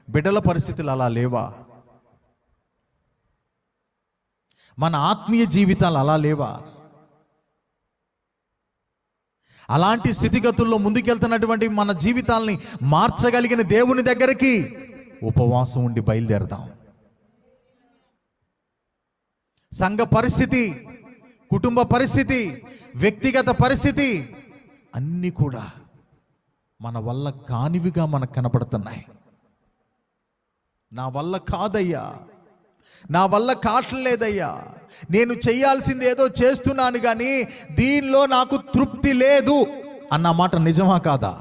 బిడ్డల పరిస్థితులు అలా లేవా? మన ఆత్మీయ జీవితాలు అలా లేవా? అలాంటి స్థితిగతుల్లో ముందుకెళ్తున్నటువంటి మన జీవితాల్ని మార్చగలిగిన దేవుని దగ్గరికి ఉపవాసం ఉండి బయలుదేరదాం. సంఘ పరిస్థితి, కుటుంబ పరిస్థితి, వ్యక్తిగత పరిస్థితి అన్నీ కూడా మన వల్ల కానివిగా మనకు కనపడుతున్నాయి. నా వల్ల కాదయ్యా, నా వల్ల కావట్లేదయ్యా, నేను చేయాల్సింది ఏదో చేస్తున్నాను కానీ దీనిలో నాకు తృప్తి లేదు అన్న మాట నిజమా కాదా?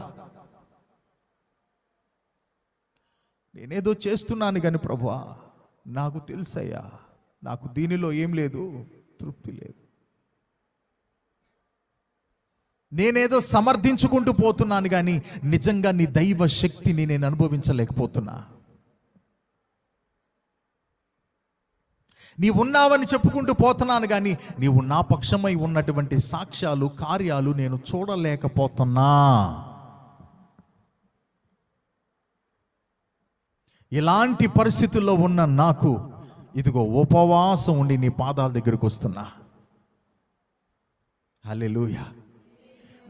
నేనేదో చేస్తున్నాను కానీ ప్రభువా నాకు తెలుసయ్యా, నాకు దీనిలో ఏం లేదు, తృప్తి లేదు. నేనేదో సమర్థించుకుంటూ పోతున్నాను కానీ నిజంగా నీ దైవ శక్తిని నేను అనుభవించలేకపోతున్నా. నీవు ఉన్నావని చెప్పుకుంటూ పోతున్నాను కానీ నీవు నా పక్షమై ఉన్నటువంటి సాక్ష్యాలు, కార్యాలు నేను చూడలేకపోతున్నా. ఇలాంటి పరిస్థితుల్లో ఉన్న నాకు ఇదిగో ఉపవాసం ఉండి నీ పాదాల దగ్గరికి వస్తున్నా. హల్లెలూయా.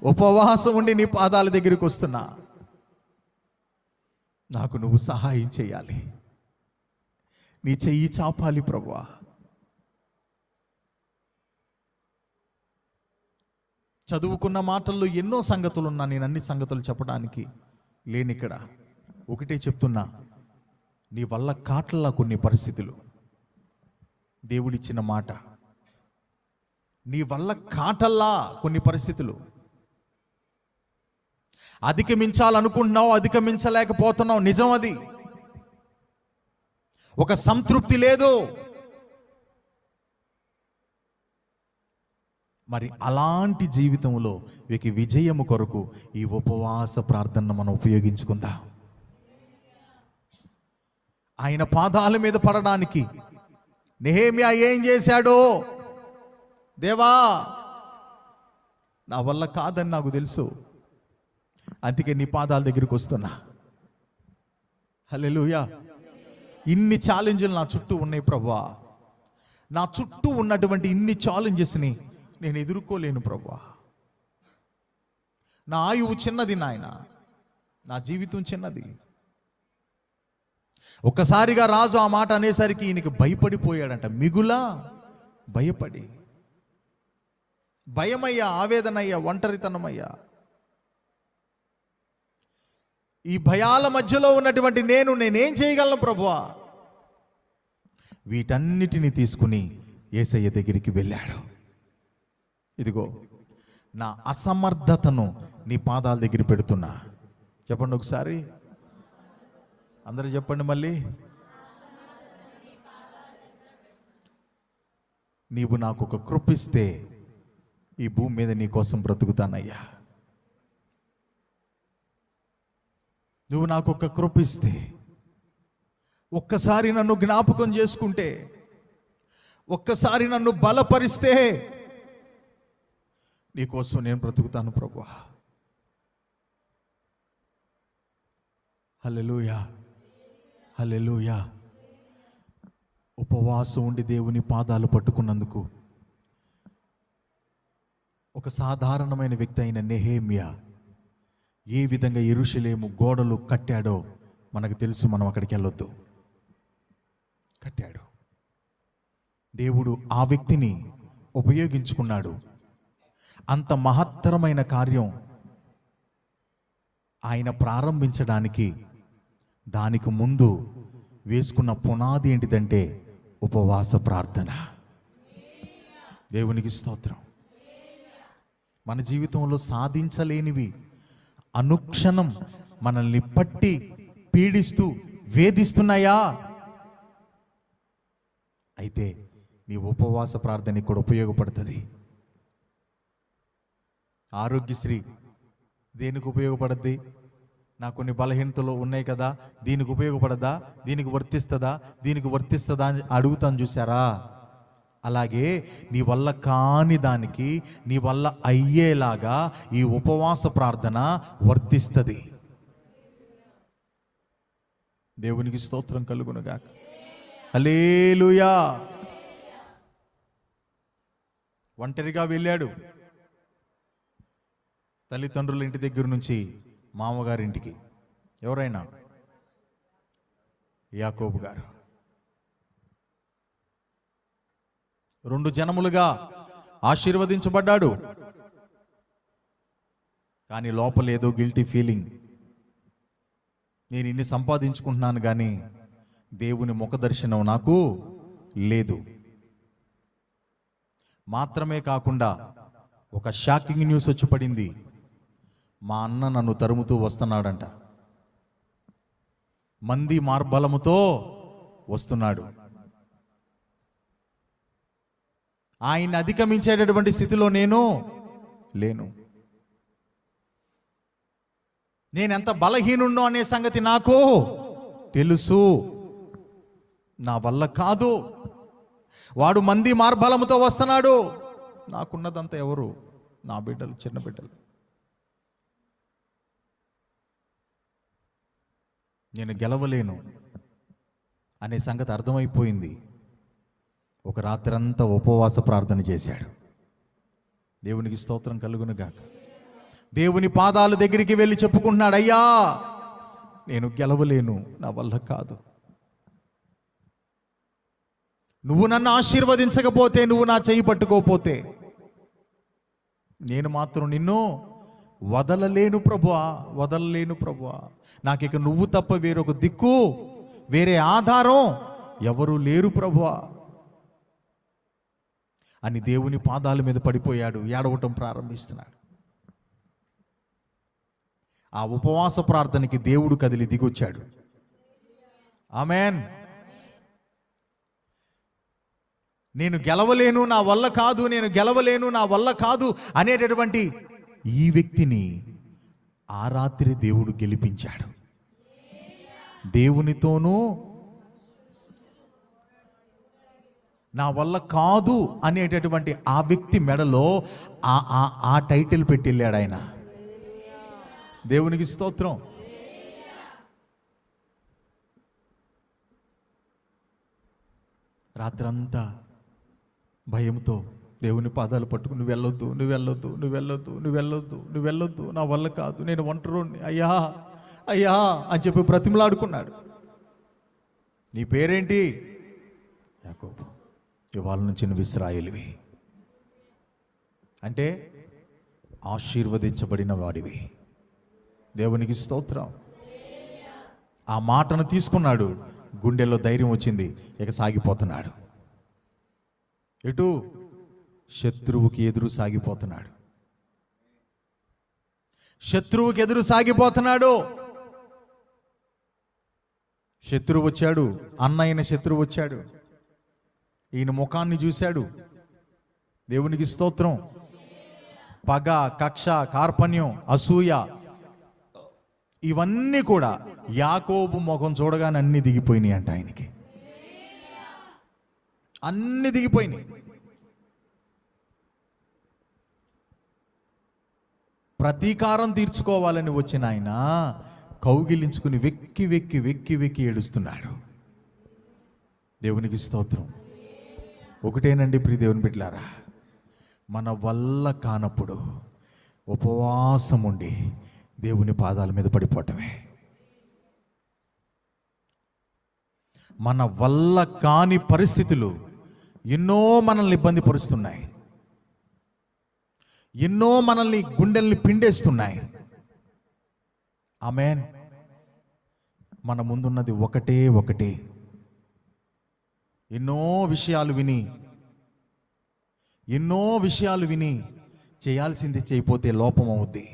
ఉపవాసం ఉండి నీ పాదాల దగ్గరికి వస్తున్నా. నాకు నువ్వు సహాయం చేయాలి. నీ చెయ్యి చాపాలి ప్రభువా. చదువుకున్న మాటల్లో ఎన్నో సంగతులు ఉన్నా, నేను అన్ని సంగతులు చెప్పడానికి లేనిక్కడ. ఒకటే చెప్తున్నా, నీ వల్ల కాట్లా కొన్ని పరిస్థితులు, దేవుడిచ్చిన మాట, నీ వల్ల కాటల్లా కొన్ని పరిస్థితులు. అధిగమించాలనుకుంటున్నావు, అధిగమించలేకపోతున్నావు, నిజం అది. ఒక సంతృప్తి లేదు. మరి అలాంటి జీవితంలో విజయము కొరకు ఈ ఉపవాస ప్రార్థనను మనం ఉపయోగించుకుందాం. ఆయన పాదాల మీద పడడానికి నెహెమ్యా ఏం చేశాడో, దేవా నా వల్ల కాదని నాకు తెలుసు, అందుకే నీ పాదాల దగ్గరికి వస్తున్నా. హల్లెలూయా. ఇన్ని ఛాలెంజ్లు నా చుట్టూ ఉన్నాయి ప్రభువా. నా చుట్టూ ఉన్నటువంటి ఇన్ని ఛాలెంజెస్ని నేను ఎదుర్కోలేను ప్రభువా. నా ఆయువు చిన్నది నాయన, నా జీవితం చిన్నది. ఒక్కసారిగా రాజు ఆ మాట అనేసరికి ఈయనకి భయపడిపోయాడంట. మిగులా భయపడి, భయమయ్యా, ఆవేదనయ్యా, ఒంటరితనమయ్యా. ఈ భయాల మధ్యలో ఉన్నటువంటి నేనేం చేయగలను ప్రభువా? వీటన్నిటిని తీసుకుని యేసయ్య దగ్గరికి వెళ్ళాడు. ఇదిగో నా అసమర్థతను నీ పాదాల దగ్గర పెడుతున్నా. చెప్పండి ఒకసారి, అందరూ చెప్పండి మళ్ళీ. నీవు నాకు ఒక కృపిస్తే ఈ భూమి మీద నీ కోసం బ్రతుకుతానయ్యా. నువ్వు నాకు ఒక కృపిస్తే, ఒక్కసారి నన్ను జ్ఞాపకం చేసుకుంటే, ఒక్కసారి నన్ను బలపరిస్తే నీకోసం నేను బ్రతుకుతాను ప్రభువా. హల్లెలూయా, హల్లెలూయా. ఉపవాసం ఉండి దేవుని పాదాలు పట్టుకున్నందుకు ఒక సాధారణమైన వ్యక్తి అయిన నెహెమ్యా ఏ విధంగా యెరూషలేము గోడలు కట్టాడో మనకు తెలుసు. మనం అక్కడికి వెళ్ళొద్దు. కట్టాడు. దేవుడు ఆ వ్యక్తిని ఉపయోగించుకున్నాడు. అంత మహత్తరమైన కార్యం ఆయన ప్రారంభించడానికి దానికి ముందు వేసుకున్న పునాది ఏంటిదంటే ఉపవాస ప్రార్థన. దేవునికి స్తోత్రం. మన జీవితంలో సాధించలేనివి అనుక్షణం మనల్ని పట్టి పీడిస్తూ వేధిస్తున్నాయా? అయితే నీ ఉపవాస ప్రార్థన కూడా ఉపయోగపడుతుంది. ఆరోగ్యశ్రీ దేనికి ఉపయోగపడుద్ది? నాకు కొన్ని బలహీనతలు ఉన్నాయి కదా, దీనికి ఉపయోగపడదా, దీనికి వర్తిస్తుందా అని అడుగుతాను చూసారా? అలాగే నీ వల్ల కాని దానికి నీ వల్ల అయ్యేలాగా ఈ ఉపవాస ప్రార్థన వర్తిస్తుంది. దేవునికి స్తోత్రం కలుగునుగాక. హల్లెలూయా. ఒంటరిగా వెళ్ళాడు తల్లిదండ్రుల ఇంటి దగ్గర నుంచి మామగారింటికి. ఎవరైనా? యాకోబు గారు. 2 జనములుగా ఆశీర్వదించబడ్డాడు. కానీ లోపల ఏదో గిల్టీ ఫీలింగ్. నేను ఇన్ని సంపాదించుకుంటున్నాను కానీ దేవుని ముఖ దర్శనం నాకు లేదు. మాత్రమే కాకుండా ఒక షాకింగ్ న్యూస్ వచ్చి పడింది. మా అన్న నన్ను తరుముతూ వస్తున్నాడంట. మంది మార్బలముతో వస్తున్నాడు. ఆయన్ని అధిగమించేటటువంటి స్థితిలో నేను లేను. నేనెంత బలహీనున్నో అనే సంగతి నాకు తెలుసు. నా వల్ల కాదు. వాడు మంది మార్బలముతో వస్తున్నాడు. నాకున్నదంతా ఎవరు? నా బిడ్డలు, చిన్న బిడ్డలు. నేను గెలవలేను అనే సంగతి అర్థమైపోయింది. ఒక రాత్రంతా ఉపవాస ప్రార్థన చేశాడు. దేవునికి స్తోత్రం కలుగును గాక. దేవుని పాదాల దగ్గరికి వెళ్ళి చెప్పుకుంటున్నాడు, అయ్యా నేను గెలవలేను, నా వల్ల కాదు. నువ్వు నన్ను ఆశీర్వదించకపోతే, నువ్వు నా చేయి పట్టుకోపోతే నేను మాత్రం నిన్ను వదలలేను ప్రభువా, వదలలేను ప్రభువా. నాకిక నువ్వు తప్ప వేరొక దిక్కు, వేరే ఆధారం ఎవరు లేరు ప్రభువా అని దేవుని పాదాల మీద పడిపోయాడు. ఏడవటం ప్రారంభిస్తున్నాడు. ఆ ఉపవాస ప్రార్థనకి దేవుడు కదిలి దిగొచ్చాడు. ఆమెన్. నేను గెలవలేను, నా వల్ల కాదు, నేను గెలవలేను, నా వల్ల కాదు అనేటటువంటి ఈ వ్యక్తిని ఆ రాత్రి దేవుడు గెలిపించాడు. దేవునితోనూ నా వల్ల కాదు అనేటటువంటి ఆ వ్యక్తి మెడలో ఆ టైటిల్ పెట్టి వెళ్ళాడు ఆయన. దేవునికి స్తోత్రం. రాత్రంతా భయంతో దేవుని పాదాలు పట్టుకుని, నువ్వు వెళ్ళొద్దు, నువ్వు వెళ్ళొద్దు, నువ్వు వెళ్ళొద్దు, నువ్వు వెళ్ళొద్దు, నువ్వు వెళ్ళొద్దు, నా వల్ల కాదు, నేను ఒంటరిని, అయ్యా అయ్యా అని చెప్పి బ్రతిమలాడుకున్నాడు. నీ పేరేంటి? యాకోబు. ఇవాళ నుంచి నువ్వు ఇశ్రాయేలువి, అంటే ఆశీర్వదించబడిన వాడివి. దేవునికి స్తోత్రం. ఆ మాటను తీసుకున్నాడు. గుండెల్లో ధైర్యం వచ్చింది. ఇక సాగిపోతున్నాడు. ఎటు? శత్రువుకి ఎదురు సాగిపోతున్నాడు. శత్రువుకి ఎదురు సాగిపోతున్నాడు. శత్రువు వచ్చాడు. అన్న అయిన శత్రువు వచ్చాడు. ఈయన ముఖాన్ని చూశాడు. దేవునికి స్తోత్రం. పగ, కక్ష, కార్పణ్యం, అసూయ ఇవన్నీ కూడా యాకోబు ముఖం చూడగానే అన్ని దిగిపోయినాయి అంట. ఆయనకి అన్ని దిగిపోయినాయి. ప్రతీకారం తీర్చుకోవాలని వచ్చిన ఆయన కౌగిలించుకుని వెక్కి వెక్కి వెక్కి వెక్కి ఏడుస్తున్నాడు. దేవునికి స్తోత్రం. ఒకటేనండి ప్రియ దేవుని బిడ్డలారా, మన వల్ల కానప్పుడు ఉపవాసం ఉండి దేవుని పాదాల మీద పడిపోవటమే. మన వల్ల కాని పరిస్థితులు ఎన్నో మనల్ని ఇబ్బంది పరుస్తున్నాయి. ఎన్నో మనల్ని గుండెల్ని పిండేస్తున్నాయి. ఆమేన్. మన ముందున్నది ఒకటే ఒకటి. ఎన్నో విషయాలు విని చేయాల్సింది చేయకపోతే లోపం అవుద్ది.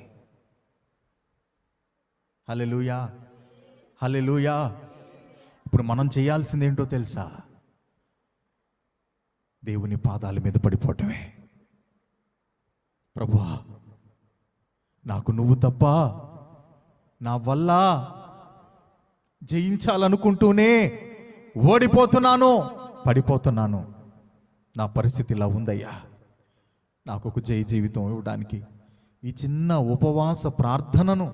హల్లెలూయా, హల్లెలూయా. ఇప్పుడు మనం చేయాల్సింది ఏంటో తెలుసా? దేవుని పాదాల మీద పడిపోవటమే. ప్రభువా, నాకు నువ్వు తప్ప నా వల్ల జయించాలనుకుంటూనే ఓడిపోతున్నాను, పడిపోతున్నాను. నా పరిస్థితి ఇలా ఉందయ్యా. నాకు ఒక జయ జీవితం ఇవ్వడానికి ఈ చిన్న ఉపవాస ప్రార్థనను,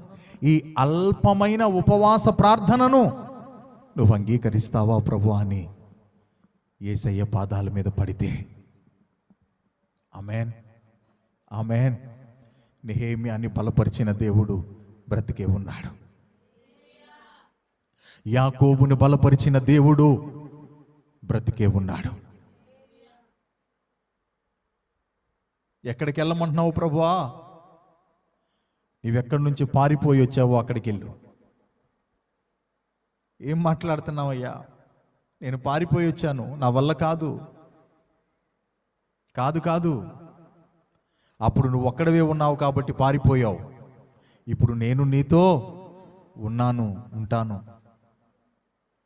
ఈ అల్పమైన ఉపవాస ప్రార్థనను నువ్వు అంగీకరిస్తావా ప్రభు అని యేసయ్య పాదాల మీద పడితే, ఆమేన్, ఆమేన్. నెహెమ్యాని బలపరిచిన దేవుడు బ్రతికే ఉన్నాడు. యాకోబుని బలపరిచిన దేవుడు బ్రతికే ఉన్నాడు. ఎక్కడికి వెళ్ళమంటున్నావు ప్రభువా? నీవెక్కడి నుంచి పారిపోయి వచ్చావో అక్కడికి వెళ్ళు. ఏం మాట్లాడుతున్నావయ్యా? నేను పారిపోయి వచ్చాను, నా వల్ల కాదు. కాదు కాదు, అప్పుడు నువ్వు ఒక్కడవే ఉన్నావు కాబట్టి పారిపోయావు. ఇప్పుడు నేను నీతో ఉన్నాను, ఉంటాను.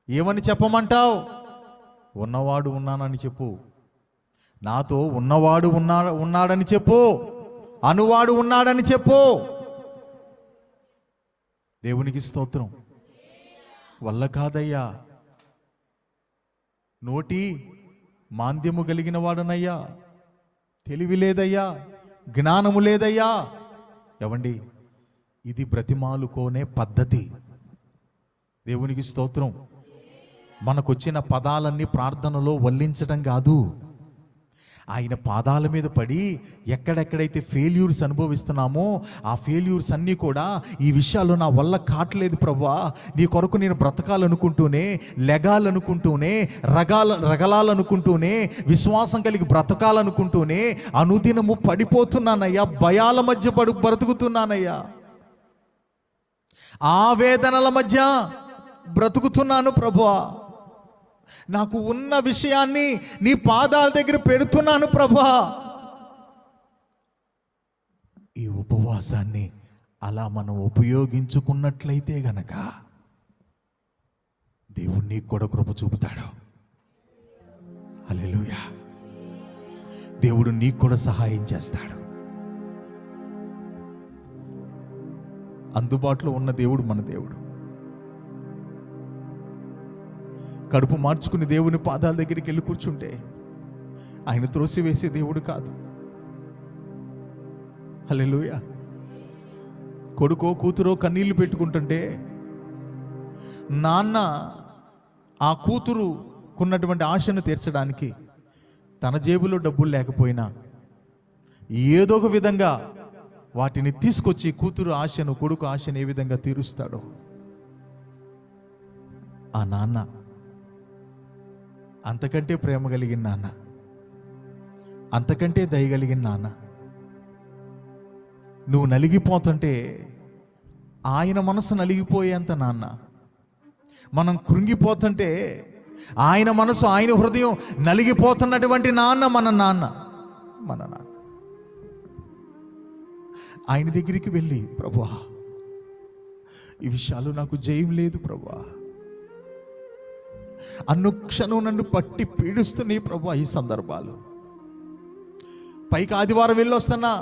ఏమని చెప్పమంటావు? ఉన్నవాడు ఉన్నానని చెప్పు. నాతో ఉన్నవాడు ఉన్నాడని చెప్పు, అనువాడు ఉన్నాడని చెప్పు. దేవునికి స్తోత్రం. వల్ల కాదయ్యా, నోటి మాంద్యము కలిగిన వాడనయ్యా, తెలివి లేదయ్యా, జ్ఞానము లేదయ్యా. ఎవండి, ఇది బ్రతిమాలుకోనే పద్ధతి. దేవునికి స్తోత్రం. మనకొచ్చిన పదాలన్నీ ప్రార్థనలో వల్లించడం కాదు, ఆయన పాదాల మీద పడి ఎక్కడెక్కడైతే ఫెయిల్యూర్స్ అనుభవిస్తున్నామో ఆ ఫెయిల్యూర్స్ అన్నీ కూడా, ఈ విషయాల్లో నా వల్ల కావట్లేదు ప్రభువా, నీ కొరకు నేను బ్రతకాలనుకుంటూనే, లెగాలనుకుంటూనే, రగలాలనుకుంటూనే, విశ్వాసం కలిగి బ్రతకాలనుకుంటూనే అనుదినము పడిపోతున్నానయ్యా, భయాల మధ్య బ్రతుకుతున్నానయ్యా, ఆవేదనల మధ్య బ్రతుకుతున్నాను ప్రభువా. నాకు ఉన్న విషయాన్ని నీ పాదాల దగ్గర పెడుతున్నాను ప్రభువా. ఈ ఉపవాసాన్ని అలా మనం ఉపయోగించుకున్నట్లయితే గనక దేవుడు నీకు కూడా కృప చూపుతాడు. హల్లెలూయా. దేవుడు నీకు కూడా సహాయం చేస్తాడు. అందుబాటులో ఉన్న దేవుడు మన దేవుడు. కడుపు మార్చుకుని దేవుని పాదాల దగ్గరికి వెళ్ళి కూర్చుంటే ఆయన త్రోసివేసే దేవుడు కాదు. హల్లెలూయా. కొడుకో కూతురో కన్నీళ్లు పెట్టుకుంటుంటే నాన్న ఆ కూతురుకున్నటువంటి ఆశను తీర్చడానికి తన జేబులో డబ్బులు లేకపోయినా ఏదో ఒక విధంగా వాటిని తీసుకొచ్చి కూతురు ఆశను, కొడుకు ఆశను ఏ విధంగా తీరుస్తాడో, ఆ నాన్న అంతకంటే ప్రేమ కలిగిన నాన్న, అంతకంటే దయగలిగిన నాన్న. నువ్వు నలిగిపోతుంటే ఆయన మనసు నలిగిపోయేంత నాన్న, మనం కృంగిపోతుంటే ఆయన మనసు, ఆయన హృదయం నలిగిపోతున్నటువంటి నాన్న మన నాన్న. ఆయన దగ్గరికి వెళ్ళి, ప్రభువా ఈ విషయాలు నాకు జయం లేదు ప్రభువా, అనుక్షణం నన్ను పట్టి పీడిస్తున్నాయి ప్రభువా. ఈ సందర్భాలు పైకి ఆదివారం వెళ్ళొస్తున్నా,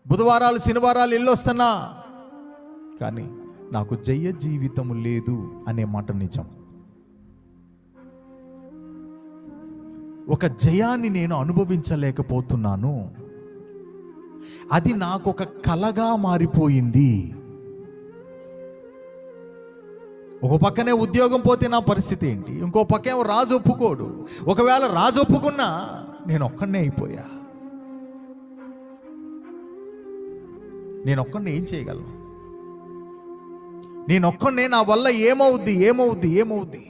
బుధవారాలు శనివారాలు వెళ్ళొస్తున్నా, కానీ నాకు జయ జీవితము లేదు అనే మాట నిజం. ఒక జయాన్ని నేను అనుభవించలేకపోతున్నాను, అది నాకు ఒక కలగా మారిపోయింది. ఒక పక్కనే ఉద్యోగం పోతే నా పరిస్థితి ఏంటి, ఇంకో పక్కేమో రాజు ఒప్పుకోడు. ఒకవేళ రాజు ఒప్పుకున్నా నేను ఒక్కడనే అయిపోయా. నేను ఒక్కడిని ఏం చేయగలను? నేను ఒక్కడినే, నా వల్ల ఏమవుద్ది ఏమవుద్ది ఏమవుద్ది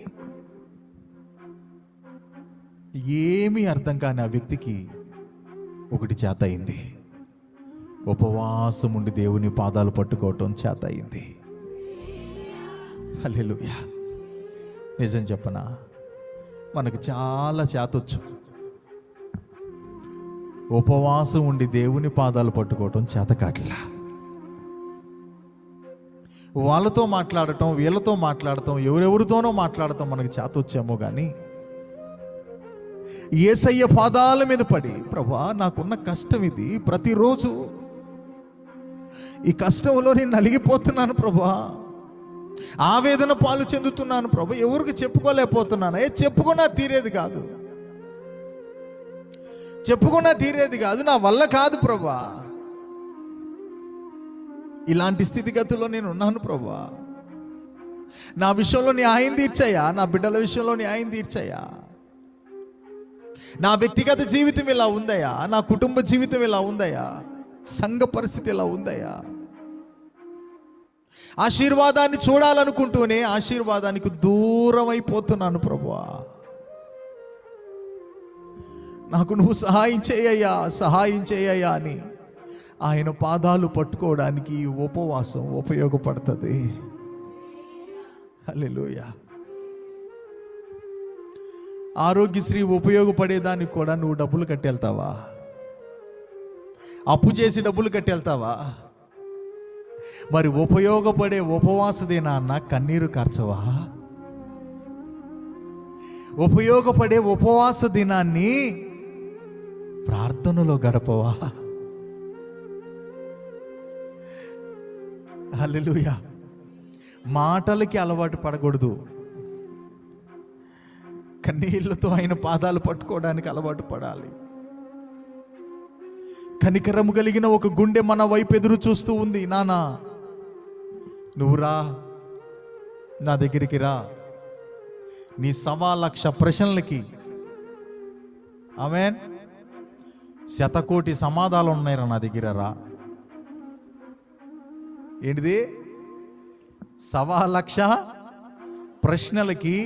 ఏమీ అర్థం కాని ఆ వ్యక్తికి ఒకటి చేత అయింది, ఉపవాసం ఉండి దేవుని పాదాలు పట్టుకోవటం చేత అయింది. హల్లెలూయా. నిజం చెప్పనా, మనకు చాలా చేతొచ్చు, ఉపవాసం ఉండి దేవుని పాదాలు పట్టుకోవటం చేత కాట్లా. వాళ్ళతో మాట్లాడటం, వీళ్ళతో మాట్లాడటం, ఎవరెవరితోనో మాట్లాడటం మనకు చేతొచ్చేమో కానీ యేసయ్య పాదాల మీద పడి, ప్రభువా నాకున్న కష్టం ఇది, ప్రతిరోజు ఈ కష్టంలో నేను నలిగిపోతున్నాను ప్రభువా, ఆవేదన పాలు చెందుతున్నాను ప్రభు, ఎవరికి చెప్పుకోలేకపోతున్నాను. చెప్పుకున్నా తీరేది కాదు, చెప్పుకున్నా తీరేది కాదు, నా వల్ల కాదు ప్రభువా. ఇలాంటి స్థితిగతుల్లో నేను ఉన్నాను ప్రభువా. నా విషయంలో న్యాయం తీర్చయ్యా, నా బిడ్డల విషయంలో న్యాయం తీర్చయ్యా. నా వ్యక్తిగత జీవితం ఇలా ఉందయ్యా, నా కుటుంబ జీవితం ఇలా ఉందయ్యా, సంఘ పరిస్థితి ఇలా ఉందయ్యా. ఆశీర్వాదాన్ని చూడాలనుకుంటూనే ఆశీర్వాదానికి దూరం అయిపోతున్నాను ప్రభువా. నాకు నువ్వు సహాయం చేయయ్యా, సహాయం చేయయ్యా అని ఆయన పాదాలు పట్టుకోవడానికి ఈ ఉపవాసం ఉపయోగపడుతుంది. హల్లెలూయా. ఆరోగ్యశ్రీ ఉపయోగపడేదానికి కూడా నువ్వు డబ్బులు కట్టెళ్తావా? అప్పు చేసి డబ్బులు కట్టెళ్తావా? మరి ఉపయోగపడే ఉపవాస దినాన్న కన్నీరు కార్చవా? ఉపయోగపడే ఉపవాస దినాన్ని ప్రార్థనలో గడపవా? హల్లెలూయా. మాటలకి అలవాటు పడకూడదు, కన్నీళ్లతో ఆయన పాదాలు పట్టుకోవడానికి అలవాటు పడాలి. కనికరము కలిగిన ఒక గుండె మన వైపు ఎదురు చూస్తూ ఉంది. నానా నువ్వు రా, నా దగ్గరికి రా, నీ 1,00,000 ప్రశ్నలకి ఆమేన్ 100,000,000 సమాధానాలు ఉన్నాయిరా నా దగ్గర రా. ఏంటిది? 1,00,000 ప్రశ్నలకి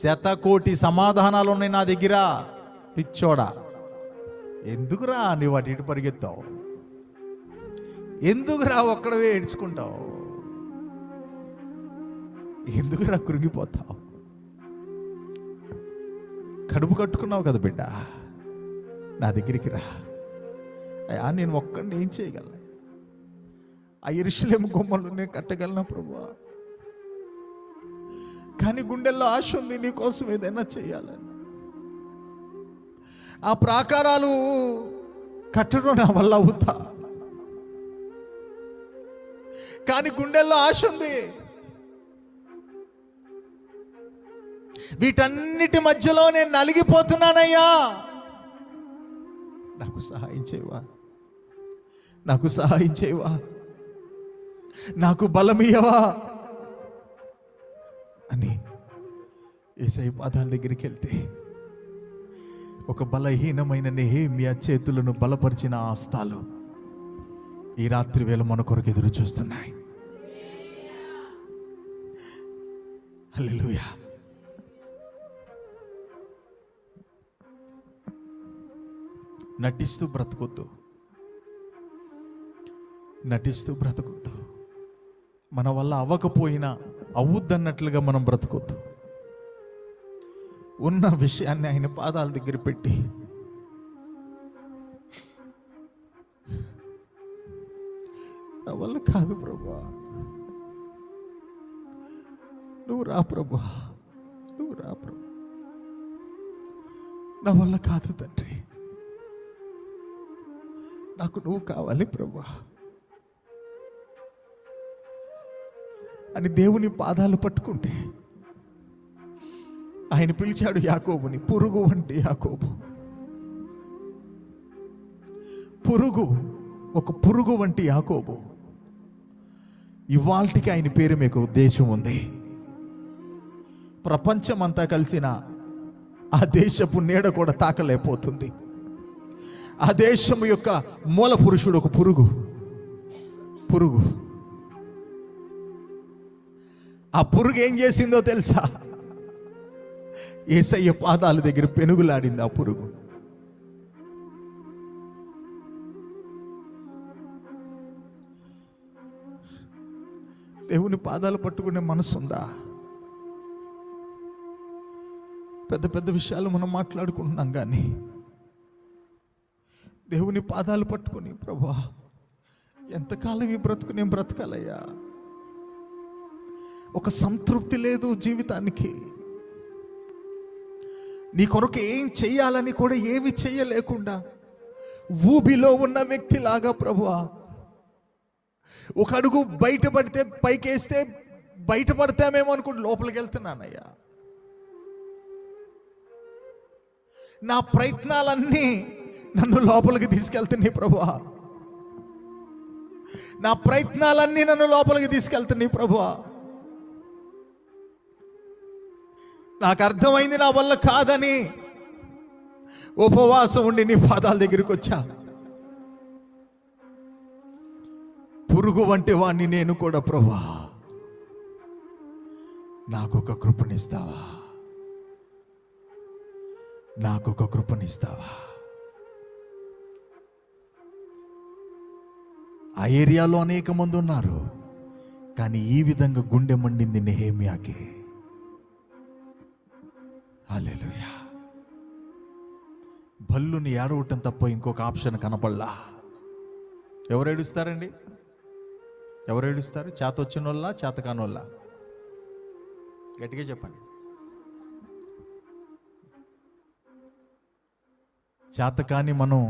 100,000,000 సమాధానాలు ఉన్నాయి నా దగ్గర. పిచ్చోడా, ఎందుకురా నువ్వు అటు ఇటు పరిగెత్తావు? ఎందుకురా ఒక్కడవే ఏడ్చుకుంటావు? ఎందుకురా కృంగిపోతావు? కడుపు కట్టుకున్నావు కదా బిడ్డ, నా దగ్గరికి రా. అయ్యా నేను ఒక్కడిని ఏం చేయగలను? ఆ యెరూషలేము గుమ్మలు నేను కట్టగలను ప్రభువా, కానీ గుండెల్లో ఆశ ఉంది నీ కోసం ఏదైనా చేయాలని. ఆ ప్రాకారాలు కట్టడం నా వల్ల అవుతా, కానీ గుండెల్లో ఆశ ఉంది. వీటన్నిటి మధ్యలో నేను నలిగిపోతున్నానయ్యా, నాకు సహాయం చేయవా, నాకు సహాయం చేయవా, నాకు బలమియ్యవా అని యేసయ్య పాదాల దగ్గరికి వెళ్తే ఒక బలహీనమైన నెహెమ్యా చేతులను బలపరిచిన ఆ హస్తాలు ఈ రాత్రి వేళ మన కొరకు ఎదురు చూస్తున్నాయి. హల్లెలూయా. నటిస్తూ బ్రతకొద్దు, నటిస్తూ బ్రతకొద్దు. మన వల్ల అవ్వకపోయినా అవుద్దన్నట్లుగా మనం బ్రతకొద్దు. ఉన్న విషయాన్ని ఆయన పాదాల దగ్గర పెట్టి నా వల్ల కాదు ప్రభువా, నువ్వు రా ప్రభువా, నువ్వు రా ప్రభు, నా వల్ల కాదు తండ్రి, నాకు నువ్వు కావాలి ప్రభువా అని దేవుని పాదాలు పట్టుకుంటే ఆయన పిలిచాడు యాకోబుని, పురుగు వంటి యాకోబు. పురుగు, ఒక పురుగు వంటి యాకోబు. ఇవాల్టికి ఆయన పేరు మీకు ఉద్దేశం ఉంది. ప్రపంచమంతా కలిసిన ఆ దేశపు నీడ కూడా తాకలేకపోతుంది. ఆ దేశం యొక్క మూల పురుషుడు ఒక పురుగు. పురుగు, ఆ పురుగు ఏం చేసిందో తెలుసా? యేసయ్య పాదాల దగ్గర పెనుగులాడింది ఆ పురుగు. దేవుని పాదాలు పట్టుకునే మనసు ఉందా? పెద్ద పెద్ద విషయాలు మనం మాట్లాడుకుంటున్నాం, కానీ దేవుని పాదాలు పట్టుకుని ప్రభువా ఎంతకాలం ఈ బ్రతుకు నేను బ్రతకాలయ్యా, ఒక సంతృప్తి లేదు జీవితానికి, నీ కొరకు ఏం చెయ్యాలని కూడా ఏమి చెయ్యలేకుండా ఊబిలో ఉన్న వ్యక్తిలాగా ప్రభువా, ఒక అడుగు బయటపడితే పైకేస్తే బయటపడతామేమో అనుకుంటూ లోపలికి వెళ్తున్నానయ్యా. నా ప్రయత్నాలన్నీ నన్ను లోపలికి తీసుకెళ్తున్నాయి ప్రభువా, నా ప్రయత్నాలన్నీ నన్ను లోపలికి తీసుకెళ్తున్నాయి ప్రభువా. నాకు అర్థమైంది నా వల్ల కాదని ఉపవాసం ఉండి నీ పాదాల దగ్గరికి వచ్చా. పురుగు వంటి వాణ్ణి నేను కూడా ప్రభువా, నాకు ఒక కృపనిస్తావా, నాకు ఒక కృపనిస్తావా? ఆ ఏరియాలో అనేక మంది ఉన్నారు, కానీ ఈ విధంగా గుండె మండింది నెహెమ్యాకి. హల్లెలూయా. భల్లుని ఏడవటం తప్ప ఇంకొక ఆప్షన్ కనపడలా. ఎవరు ఏడుస్తారండి? ఎవరు ఏడుస్తారు? చేత వచ్చిన వాళ్ళ, చేత కానోళ్ళ? గట్టిగా చెప్పండి. చేత కాని మనం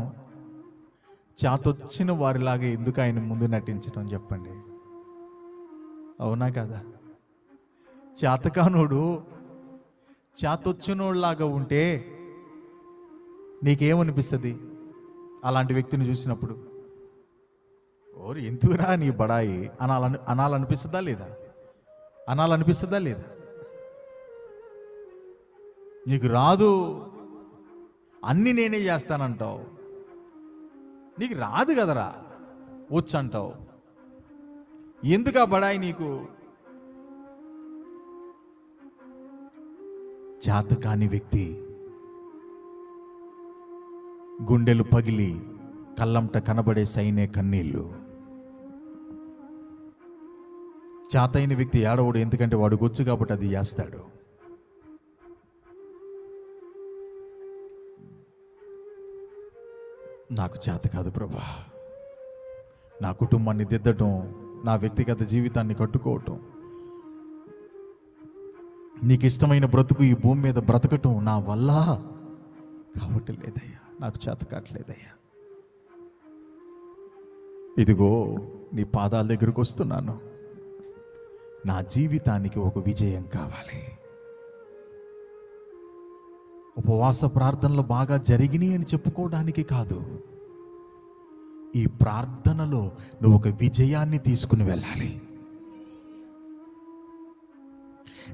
చేతొచ్చిన వారిలాగా ఎందుకు ఆయన ముందు నటించడం చెప్పండి? అవునా కదా? చేతకానోడు చేతొచ్చినోళ్ళలాగా ఉంటే నీకేమనిపిస్తుంది అలాంటి వ్యక్తిని చూసినప్పుడు? ఓరు ఎందుకురా నీ బడాయి అనాలనిపిస్తుందా లేదా? అనాలనిపిస్తుందా లేదా? నీకు రాదు, అన్నీ నేనే చేస్తానంటావు. నీకు రాదు కదరా, వచ్చు అంటావు. ఎందుకు ఆ బడాయి నీకు? చేత కాని వ్యక్తి గుండెలు పగిలి కళ్ళంట కనబడే సైనే కన్నీళ్ళు. చేతైన వ్యక్తి ఏడవడు, ఎందుకంటే వాడు గొచ్చు కాబట్టి అది చేస్తాడు. నాకు చేత కాదు ప్రభా, నా కుటుంబాన్ని దిద్దటం, నా వ్యక్తిగత జీవితాన్ని కట్టుకోవటం, నీకు ఇష్టమైన బ్రతుకు ఈ భూమి మీద బ్రతకటం నా వల్ల కాబట్టి లేదయ్యా, నాకు చేత కావట్లేదయ్యా. ఇదిగో నీ పాదాల దగ్గరకు వస్తున్నాను. నా జీవితానికి ఒక విజయం కావాలి. ఉపవాస ప్రార్థనలు బాగా జరిగినాయి అని చెప్పుకోవడానికి కాదు, ఈ ప్రార్థనలో నువ్వు ఒక విజయాన్ని తీసుకుని వెళ్ళాలి.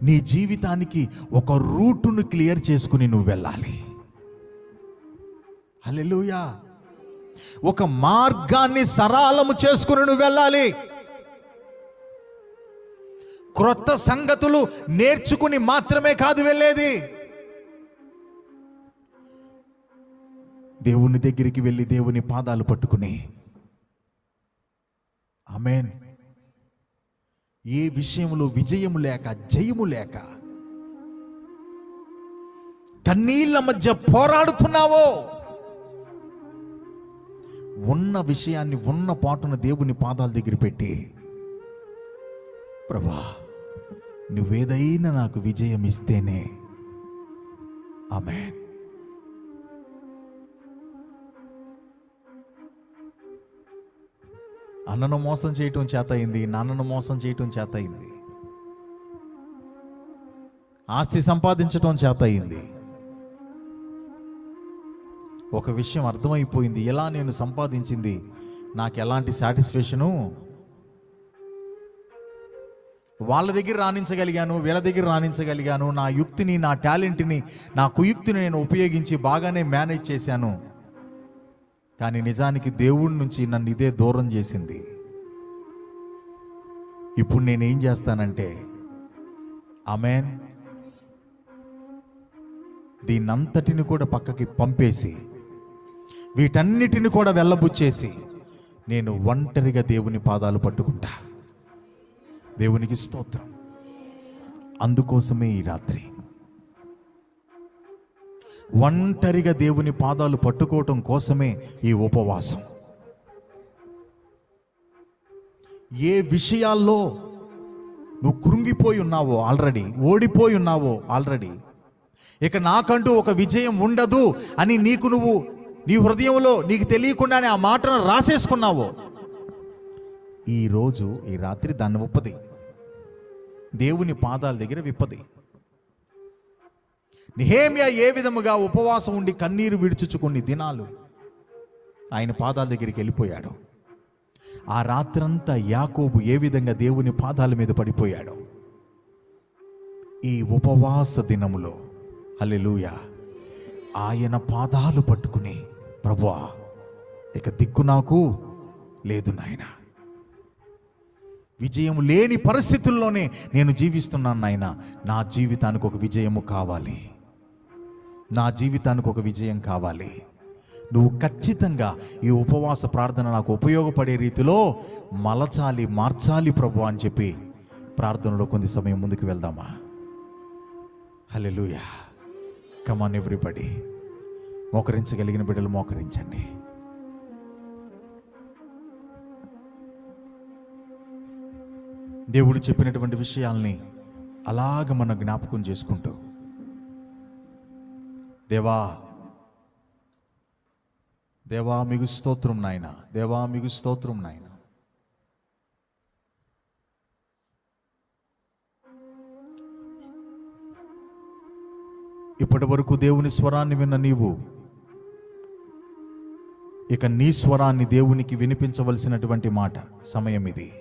నీ జీవితానికి ఒక రూటును క్లియర్ చేసుకుని నువ్వు వెళ్ళాలి. హల్లెలూయా. ఒక మార్గాన్ని సరళము చేసుకుని నువ్వు వెళ్ళాలి. క్రొత్త సంగతులు నేర్చుకుని మాత్రమే కాదు వెళ్ళేది. దేవుని దగ్గరికి వెళ్ళి దేవుని పాదాలు పట్టుకుని, ఆమేన్, ఏ విషయంలో విజయము లేక, జయము లేక, కన్నీళ్ళ మధ్య పోరాడుతున్నావో, ఉన్న విషయాన్ని ఉన్న పాటున దేవుని పాదాల దగ్గర పెట్టి, ప్రభా నువ్వేదైనా నాకు విజయం ఇస్తేనే. ఆమేన్. అన్నను మోసం చేయటం చేత అయింది, నాన్నను మోసం చేయటం చేత అయింది, ఆస్తి సంపాదించటం చేత అయింది. ఒక విషయం అర్థమైపోయింది, ఎలా నేను సంపాదించింది నాకు ఎలాంటి సాటిస్ఫాక్షను, వాళ్ళ దగ్గర రాణించగలిగాను, వీళ్ళ దగ్గర రాణించగలిగాను, నా యుక్తిని, నా టాలెంట్ని, నా కుయుక్తిని నేను ఉపయోగించి బాగానే మేనేజ్ చేశాను. కానీ నిజానికి దేవుడి నుంచి నన్ను ఇదే దూరం చేసింది. ఇప్పుడు నేనేం చేస్తానంటే, ఆమేన్, దీన్నంతటిని కూడా పక్కకి పంపేసి, వీటన్నిటిని కూడా వెళ్ళబుచ్చేసి, నేను ఒంటరిగా దేవుని పాదాలు పట్టుకుంటా. దేవునికి స్తోత్రం. అందుకోసమే ఈ రాత్రి ఒంటరిగా దేవుని పాదాలు పట్టుకోవటం కోసమే ఈ ఉపవాసం. ఏ విషయాల్లో నువ్వు కృంగిపోయి ఉన్నావో ఆల్రెడీ, ఓడిపోయి ఉన్నావో ఆల్రెడీ, ఇక నాకంటూ ఒక విజయం ఉండదు అని నువ్వు నీ హృదయంలో నీకు తెలియకుండానే ఆ మాటను రాసేసుకున్నావో, ఈరోజు ఈ రాత్రి దాన్ని విప్పది, దేవుని పాదాల దగ్గర విప్పది. నెహెమ్యా ఏ విధముగా ఉపవాసం ఉండి కన్నీరు విడుచుచు కొన్ని దినాలు ఆయన పాదాల దగ్గరికి వెళ్ళిపోయాడు, ఆ రాత్రంతా యాకోబు ఏ విధంగా దేవుని పాదాల మీద పడిపోయాడు, ఈ ఉపవాస దినములో హల్లెలూయా ఆయన పాదాలు పట్టుకుని, ప్రభువా ఇక దిక్కు నాకు లేదు నాయనా, విజయం లేని పరిస్థితుల్లోనే నేను జీవిస్తున్నాను నాయనా, నా జీవితానికి ఒక విజయము కావాలి, నా జీవితానికి ఒక విజయం కావాలి. నువ్వు ఖచ్చితంగా ఈ ఉపవాస ప్రార్థన నాకు ఉపయోగపడే రీతిలో మార్చాలి ప్రభు అని చెప్పి ప్రార్థనలో కొంత సమయం ముందుకు వెళ్దామా? హల్లెలూయా. Come on everybody. మోకరించగలిగిన బిడ్డలు మోకరించండి. దేవుడు చెప్పినటువంటి విషయాల్ని అలాగ మనం జ్ఞాపకం చేసుకుంటూ, దేవా దేవా మీకు స్తోత్రం నాయన, దేవా మీకు స్తోత్రం నాయన. ఇప్పటి వరకు దేవుని స్వరాన్ని విన్న నీవు ఇక నీ స్వరాన్ని దేవునికి వినిపించవలసినటువంటి సమయం ఇది.